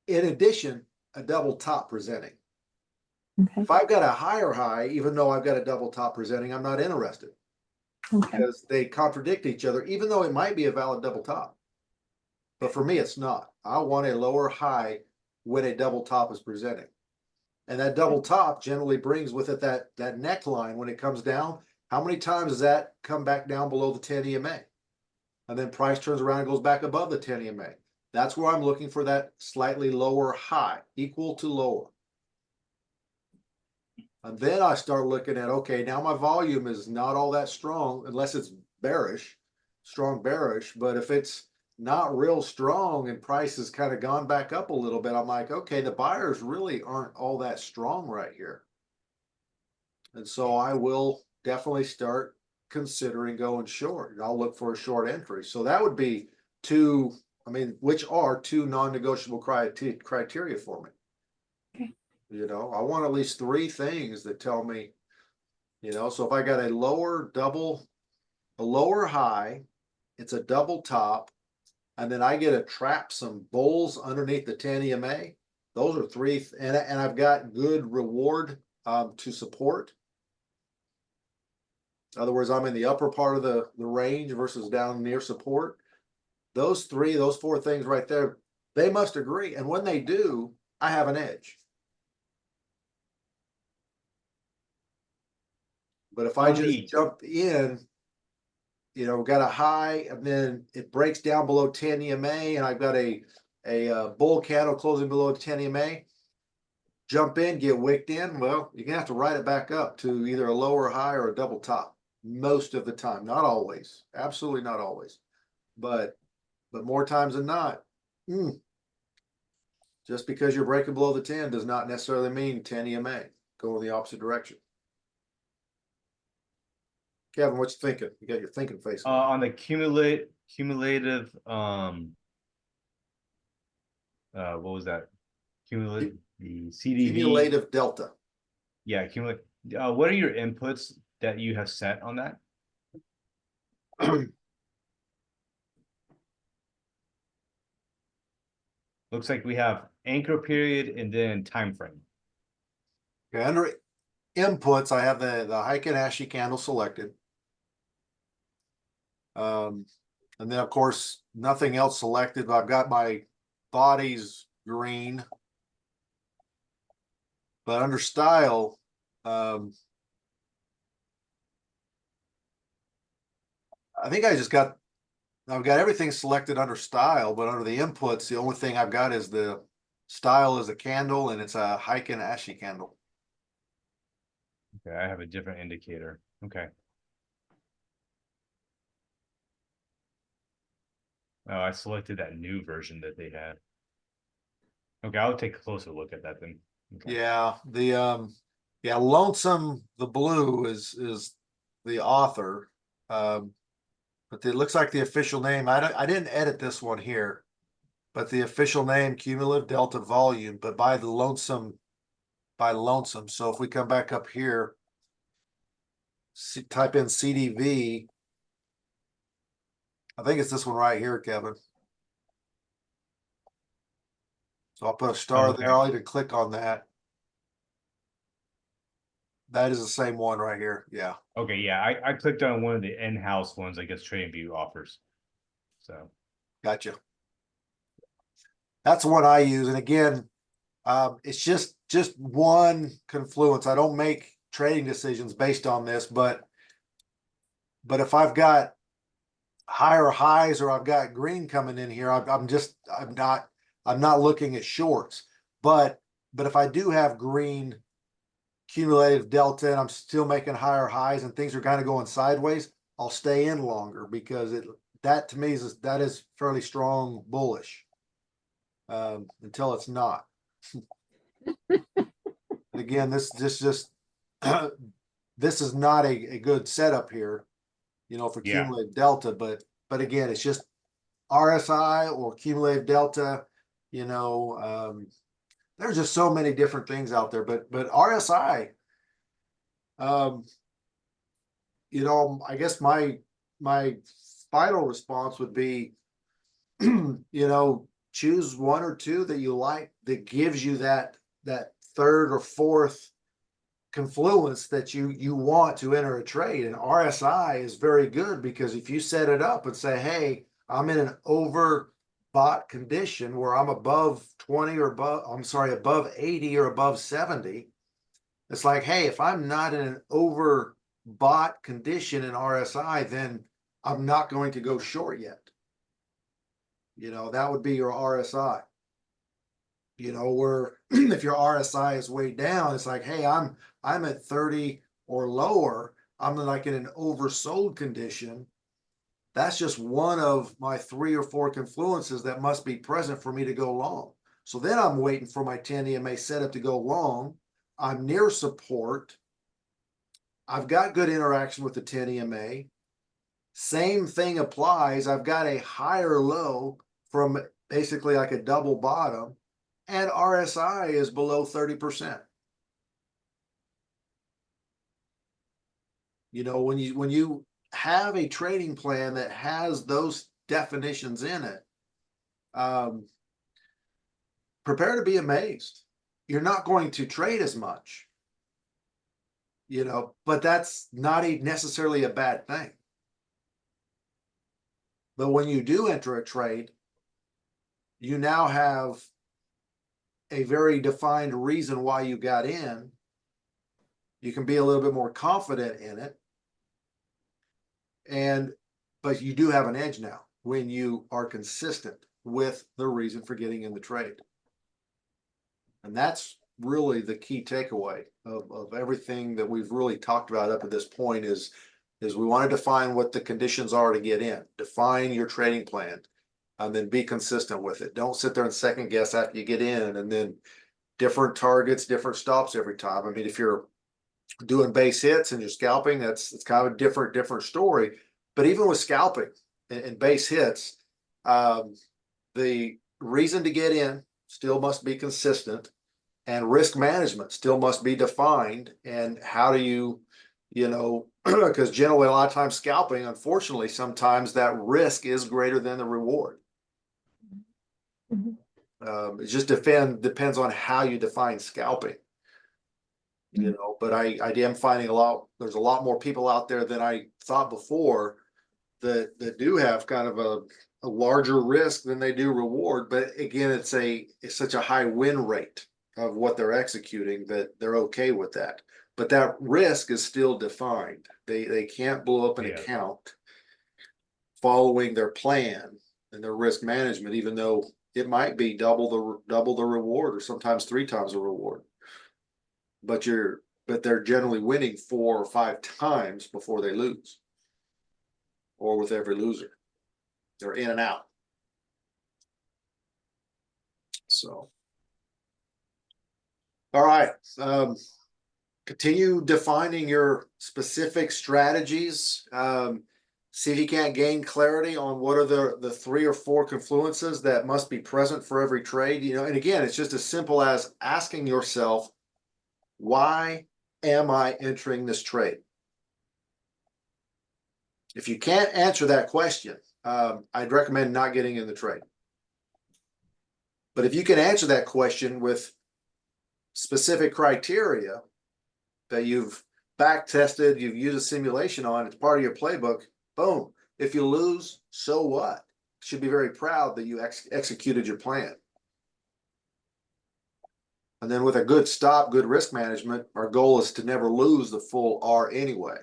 In addition, a double top presenting.
Okay,
If I've got a higher high, even though I've got a double top presenting, I'm not interested
okay,
because they contradict each other, even though it might be a valid double top. But for me, it's not. I want a lower high when a double top is presenting. And that double top generally brings with it that neckline when it comes down. How many times does that come back down below the 10 EMA? And then price turns around and goes back above the 10 EMA. That's where I'm looking for that slightly lower high, equal to lower. And then I start looking at, okay, now my volume is not all that strong unless it's bearish, strong bearish. But if it's not real strong and price has kind of gone back up a little bit, I'm like, okay, the buyers really aren't all that strong right here. And so I will definitely start considering going short, and I'll look for a short entry. So that would be two, I mean, which are two non-negotiable criteria for me.
Okay.
You know, I want at least three things that tell me, you know, so if I got a lower high, it's a double top, and then I get to trap some bulls underneath the 10 EMA. Those are three, and I've got good reward to support. In other words, I'm in the upper part of the range versus down near support. Those four things right there, they must agree. And when they do, I have an edge. But if I just jump in, you know, got a high and then it breaks down below 10 EMA and I've got a bull candle closing below 10 EMA, jump in, get wicked in, well, you're gonna have to ride it back up to either a lower high or a double top most of the time. Not always, absolutely not always, but more times than not. Just because you're breaking below the 10 does not necessarily mean 10 EMA. Go in the opposite direction. Kevin, what you thinking? You got your thinking face on.
On the cumulative, what was that? Cumulative, the CDV.
Cumulative delta.
Yeah, cumulative. What are your inputs that you have set on that? Looks like we have anchor period and then time frame.
Okay, under inputs, I have the Heiken Ashi candle selected. And then of course, nothing else selected, but I've got my bodies green. But under style, I think I've got everything selected under style, but under the inputs, the only thing I've got is the style is a candle and it's a Heiken Ashi candle.
Okay, I have a different indicator. Okay. Oh, I selected that new version that they had. Okay, I'll take a closer look at that then. Okay.
Yeah, Lonesome the Blue is the author. But it looks like the official name, I didn't edit this one here, but the official name, Cumulative Delta Volume, but by Lonesome. So if we come back up here, type in CDV, I think it's this one right here, Kevin. So I'll put a star there. I'll even click on that. That is the same one right here. Yeah.
Okay, yeah, I clicked on one of the in-house ones I guess TradingView offers. So
Gotcha. That's the one I use. And again, it's just one confluence. I don't make trading decisions based on this, but if I've got higher highs or I've got green coming in here, I'm not looking at shorts. But if I do have green cumulative delta and I'm still making higher highs and things are kind of going sideways, I'll stay in longer because that to me that is fairly strong bullish until it's not. Again, this just this is not a good setup here, for
Yeah.
cumulative delta, but again, it's just RSI or cumulative delta, there's just so many different things out there, but RSI, I guess my final response would be, choose one or two that you like that gives you that third or fourth confluence that you want to enter a trade. And RSI is very good because if you set it up and say, hey, I'm in an overbought condition where I'm above 20 or above 80 or above 70, it's like, hey, if I'm not in an overbought condition in RSI, then I'm not going to go short yet. That would be your RSI. Where if your RSI is way down, it's like, hey, I'm at 30 or lower. I'm like in an oversold condition. That's just one of my 3 or 4 confluences that must be present for me to go long. So then I'm waiting for my 10 EMA setup to go long. I'm near support. I've got good interaction with the 10 EMA. Same thing applies. I've got a higher low from basically like a double bottom, and RSI is below 30%. When you have a trading plan that has those definitions in it, prepare to be amazed. You're not going to trade as much, but that's not necessarily a bad thing. But when you do enter a trade, you now have a very defined reason why you got in. You can be a little bit more confident in it. But you do have an edge now when you are consistent with the reason for getting in the trade. And that's really the key takeaway of everything that we've really talked about up at this point is we want to define what the conditions are to get in. Define your trading plan and then be consistent with it. Don't sit there and second guess after you get in and then different targets, different stops every time. I mean, if you're doing base hits and you're scalping, it's kind of a different story. But even with scalping and base hits, the reason to get in still must be consistent, and risk management still must be defined. And how do you, because generally a lot of times scalping, unfortunately, sometimes that risk is greater than the reward. It just depends on how you define scalping. But I am finding there's a lot more people out there than I thought before that do have kind of a larger risk than they do reward. But again, it's such a high win rate of what they're executing that they're okay with that. But that risk is still defined. They can't blow up an account following their plan and their risk management, even though it might be double the reward or sometimes 3 times the reward. But they're generally winning 4 or 5 times before they lose, or with every loser. They're in and out. So, all right. Continue defining your specific strategies. See if you can't gain clarity on what are the 3 or 4 confluences that must be present for every trade. And again, it's just as simple as asking yourself, why am I entering this trade? If you can't answer that question, I'd recommend not getting in the trade. But if you can answer that question with specific criteria that you've back tested, you've used a simulation on, it's part of your playbook, boom. If you lose, so what? You should be very proud that you executed your plan. And then with a good stop, good risk management, our goal is to never lose the full R anyway.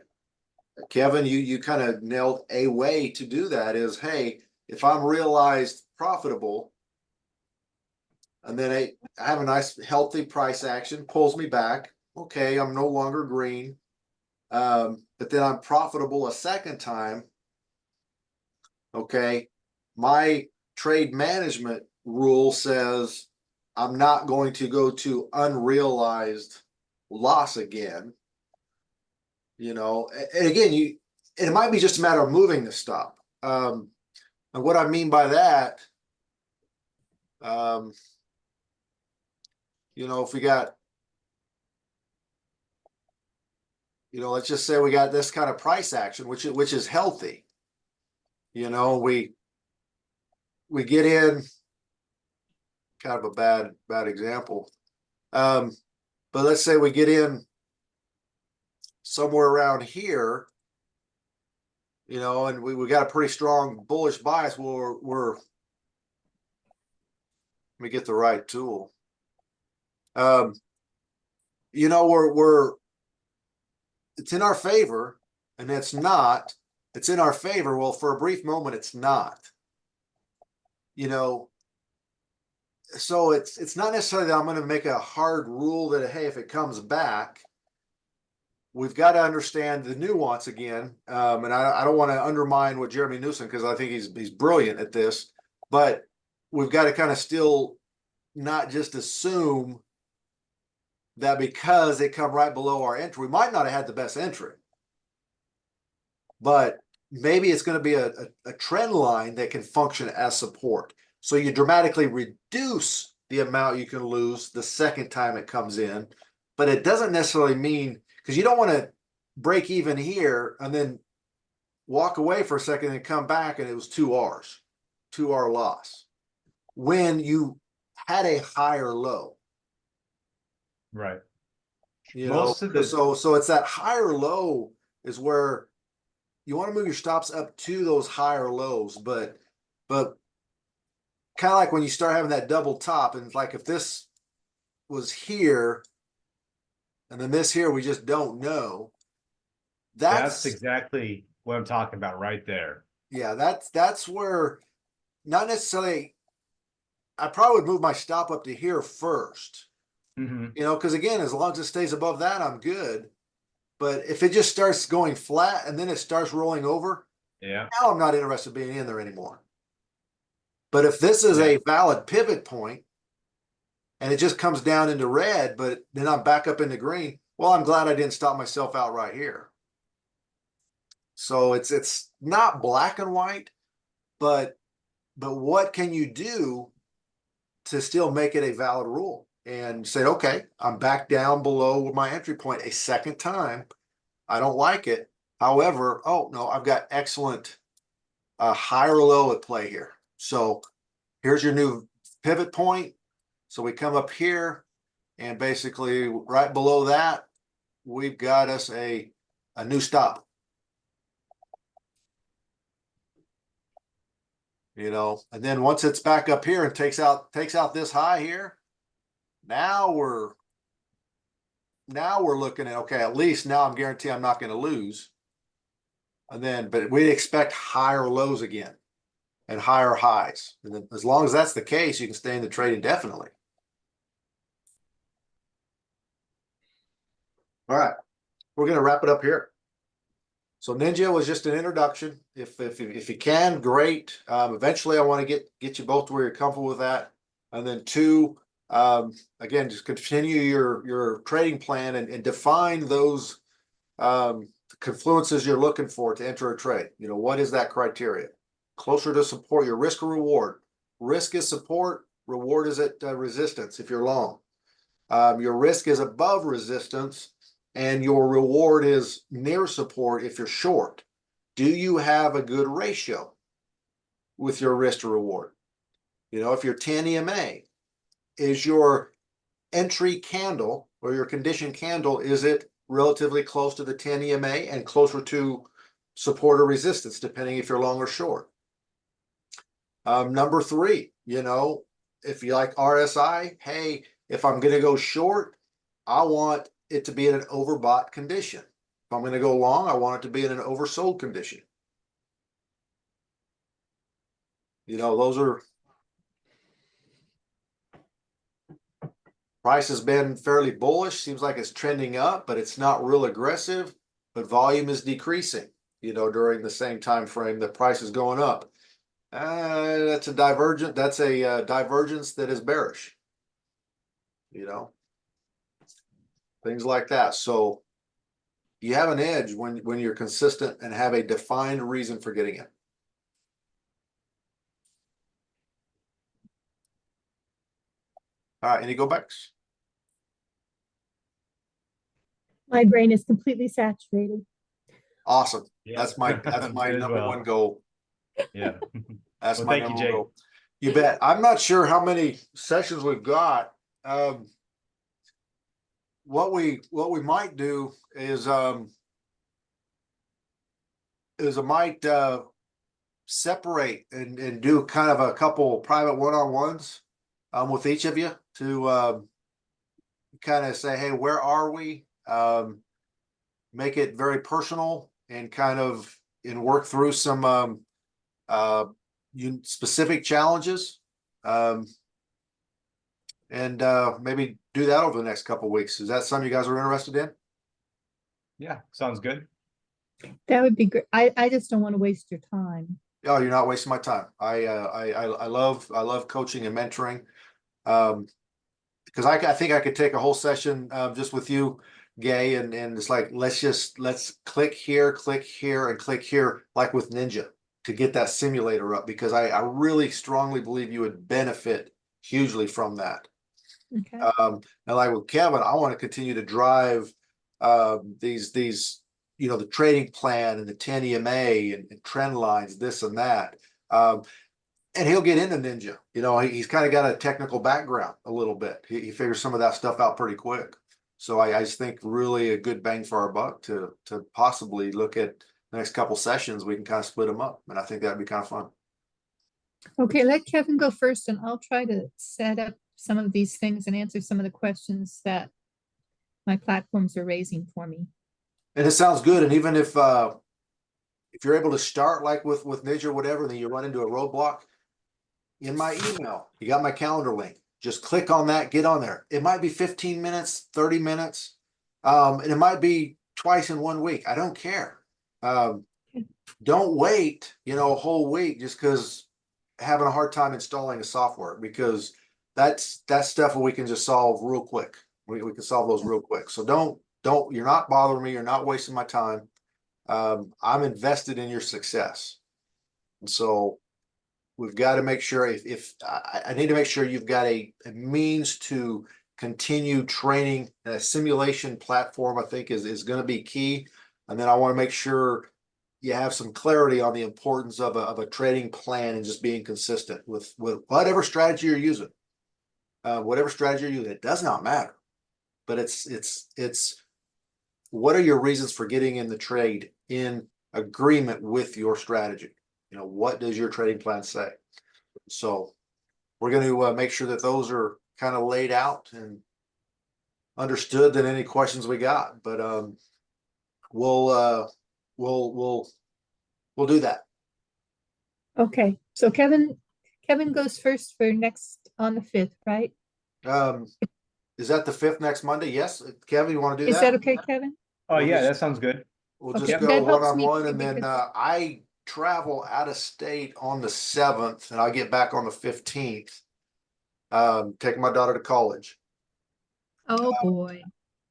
Kevin, you kind of nailed a way to do that is, hey, if I'm realized profitable, and then I have a nice healthy price action, pulls me back. Okay, I'm no longer green. But then I'm profitable a second time. Okay, my trade management rule says I'm not going to go to unrealized loss again. You know, and again, it might be just a matter of moving the stop. And what I mean by that, um, you know, if we got, you know, let's just say we got this kind of price action, which is healthy. You know, we get in, kind of a bad example. But let's say we get in somewhere around here, you know, and we got a pretty strong bullish bias. Let me get the right tool. You know, it's in our favor, and it's not. It's in our favor. Well, for a brief moment, it's not. You know, so it's not necessarily that I'm going to make a hard rule that, hey, if it comes back, we've got to understand the nuance again. And I don't want to undermine what Jeremy Newsom, because I think he's brilliant at this, but we've got to kind of still not just assume that because they come right below our entry, we might not have had the best entry, but maybe it's going to be a trend line that can function as support. So you dramatically reduce the amount you can lose the second time it comes in, but it doesn't necessarily mean, because you don't want to break even here and then walk away for a second and come back and it was 2R loss when you had a higher low.
Right.
You
Most
know,
of the-
so it's that higher low is where you want to move your stops up to those higher lows, but kind of like when you start having that double top, and like if this was here and then this here, we just don't know.
That's exactly what I'm talking about right there.
Yeah, that's where, not necessarily, I probably would move my stop up to here first.
Mm-hmm.
You know, because again, as long as it stays above that, I'm good. But if it just starts going flat and then it starts rolling over,
Yeah.
now I'm not interested in being in there anymore. But if this is a valid pivot point and it just comes down into red, but then I'm back up into green, well, I'm glad I didn't stop myself out right here. So it's not black and white, but what can you do to still make it a valid rule and say, okay, I'm back down below my entry point a second time. I don't like it. However, oh no, I've got excellent higher low at play here. So here's your new pivot point. So we come up here and basically right below that, we've got us a new stop. You know, and then once it's back up here and takes out this high here, now we're looking at, okay, at least now I'm guaranteed I'm not going to lose. And then, but we'd expect higher lows again and higher highs. And then as long as that's the case, you can stay in the trade indefinitely. All right, we're going to wrap it up here. So Ninja was just an introduction. If you can, great. Eventually, I want to get you both to where you're comfortable with that. And then two, again, just continue your trading plan and define those confluences you're looking for to enter a trade. You know, what is that criteria? Closer to support, your risk or reward. Risk is support, reward is at resistance if you're long. Your risk is above resistance and your reward is near support if you're short. Do you have a good ratio with your risk to reward? You know, if you're 10 EMA, is your entry candle or your condition candle, is it relatively close to the 10 EMA and closer to support or resistance, depending if you're long or short? Number three, you know, if you like RSI, hey, if I'm going to go short, I want it to be in an overbought condition. If I'm gonna go long, I want it to be in an oversold condition. You know, those are. Price has been fairly bullish, seems like it's trending up, but it's not real aggressive, but volume is decreasing, you know, during the same time frame the price is going up. That's a divergence that is bearish, you know, things like that. So you have an edge when you're consistent and have a defined reason for getting it. All right, any go backs?
My brain is completely saturated.
Awesome.
Yeah.
That's my
Good as
number
well.
one goal.
Yeah.
That's
Well,
my
thank you,
number
Jake.
one goal. You bet. I'm not sure how many sessions we've got. What we might do is I might separate and do kind of a couple private one-on-ones with each of you to kind of say, hey, where are we? Make it very personal and kind of work through some specific challenges. And maybe do that over the next couple of weeks. Is that something you guys are interested in?
Yeah, sounds good.
That would be great. I just don't want to waste your time.
Oh, you're not wasting my time. I love coaching and mentoring. Because I think I could take a whole session just with you, Gay, and it's like let's click here, and click here, like with Ninja, to get that simulator up, because I really strongly believe you would benefit hugely from that.
Okay.
And like with Kevin, I want to continue to drive these you know, the trading plan and the 10 EMA and trend lines, this and that. And he'll get into Ninja. You know, he's kind of got a technical background a little bit. He figures some of that stuff out pretty quick. So I just think really a good bang for our buck to possibly look at the next couple sessions. We can kind of split them up, and I think that'd be kind of fun.
Okay, let Kevin go first, and I'll try to set up some of these things and answer some of the questions that my platforms are raising for me.
And it sounds good. And even if you're able to start like with Ninja or whatever, then you run into a roadblock, in my email, you got my calendar link. Just click on that, get on there. It might be 15 minutes, 30 minutes, and it might be twice in 1 week. I don't care. Don't wait, you know, a whole week just because having a hard time installing a software, because that's stuff we can just solve real quick. We can solve those real quick. So don't, you're not bothering me. You're not wasting my time. I'm invested in your success. And so we've got to make sure if I need to make sure you've got a means to continue training. A simulation platform, I think, is going to be key. And then I want to make sure you have some clarity on the importance of a trading plan and just being consistent with whatever strategy you're using. Whatever strategy you're using, it does not matter. But it's what are your reasons for getting in the trade in agreement with your strategy? You know, what does your trading plan say? So we're going to make sure that those are kind of laid out and understood. Than any questions we got, but we'll do that.
Okay, so Kevin goes first for next on the 5th, right?
Is that the 5th next Monday? Yes, Kevin, you want to do
Is that okay, Kevin?
Oh,
We'll
yeah,
just-
that sounds good.
We'll
Okay,
just go
that helps me
one-on-one,
too,
and then
because-
I travel out of state on the 7th, and I'll get back on the 15th. Taking my daughter to college.
Oh boy.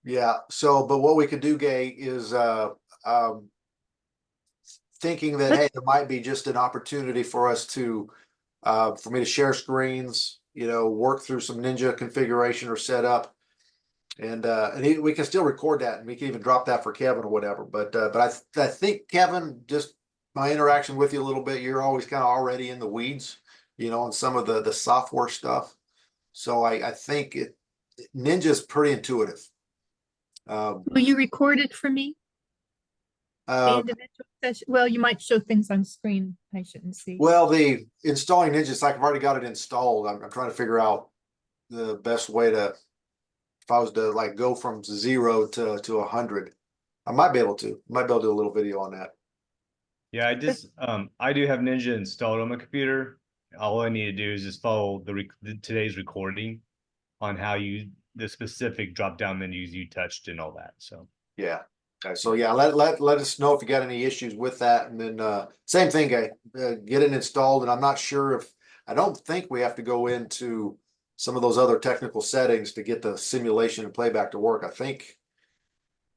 Yeah. So, but what we could do, Gay, is thinking that, hey, there might be just an opportunity for us to for me to share screens, you know, work through some Ninja configuration or setup, and we can still record that, and we can even drop that for Kevin or whatever. But I think, Kevin, just my interaction with you a little bit, you're always kind of already in the weeds, you know, on some of the software stuff. So I think Ninja is pretty intuitive.
Will you record it for me? The individual session? Well, you might show things on screen I shouldn't see.
Well, the installing Ninja, it's like I've already got it installed. I'm trying to figure out the best way to, if I was to like go from 0 to 100. I might be able to do a little video on that.
Yeah, I do have Ninja installed on my computer. All I need to do is just follow today's recording on how the specific drop down menus you touched and all that. So
Yeah. Okay. So yeah, let us know if you got any issues with that, and then same thing, guy. Get it installed, and I'm not sure if I don't think we have to go into some of those other technical settings to get the simulation and playback to work. I think.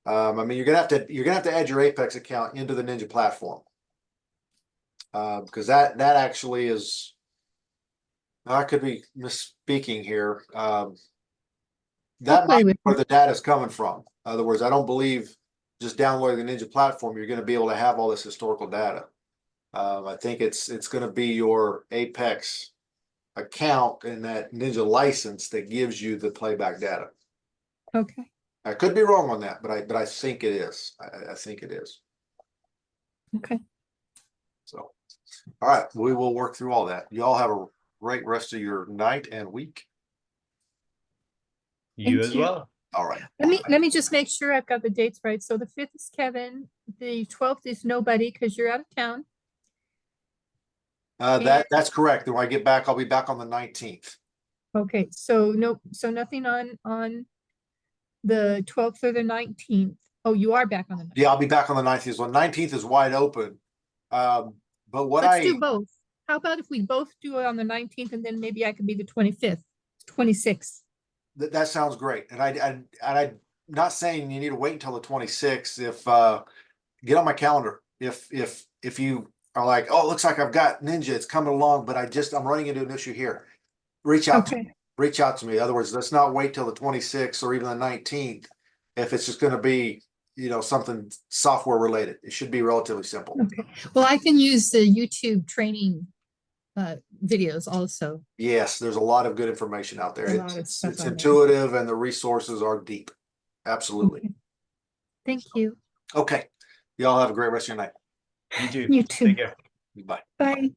I mean, you're gonna have to add your Apex account into the Ninja platform. Because that actually is, I could be misspeaking here. That
play
might be
with
where
it.
the data is coming from. In other words, I don't believe just downloading the Ninja platform, you're going to be able to have all this historical data. I think it's going to be your Apex account and that Ninja license that gives you the playback data.
Okay.
I could be wrong on that, but I think it is. I think it is.
Okay.
So, all right, we will work through all that. You all have a great rest of your night and week.
you
Thank
as
you.
well.
All right.
Let me just make sure I've got the dates right. So the 5th is Kevin, the 12th is nobody because you're out of town.
That's correct. When I get back, I'll be back on the 19th.
Okay, so nothing on the 12th or the 19th. Oh, you are back on the 19th.
Yeah, I'll be back on the 19th. So 19th is wide open. But what
Let's do both. How about if we both do it on the 19th and then maybe I could be the 25th, 26th?
That sounds great. And I'm not saying you need to wait until the 26th. If get on my calendar. If you are like, oh, it looks like I've got Ninja, it's coming along, but I'm running into an issue here. Reach out to me. Reach out to me. In other words, let's not wait till the 26th or even the 19th. If it's just going to be, something software related, it should be relatively simple.
Okay. Well, I can use the YouTube training videos also.
Yes, there's a lot of good information out there.
A lot of stuff
It's
on there.
intuitive and the resources are deep. Absolutely.
Okay. Thank you.
Okay. Y'all have a great rest of your night.
You too.
You too.
Take care.
Bye.
Bye.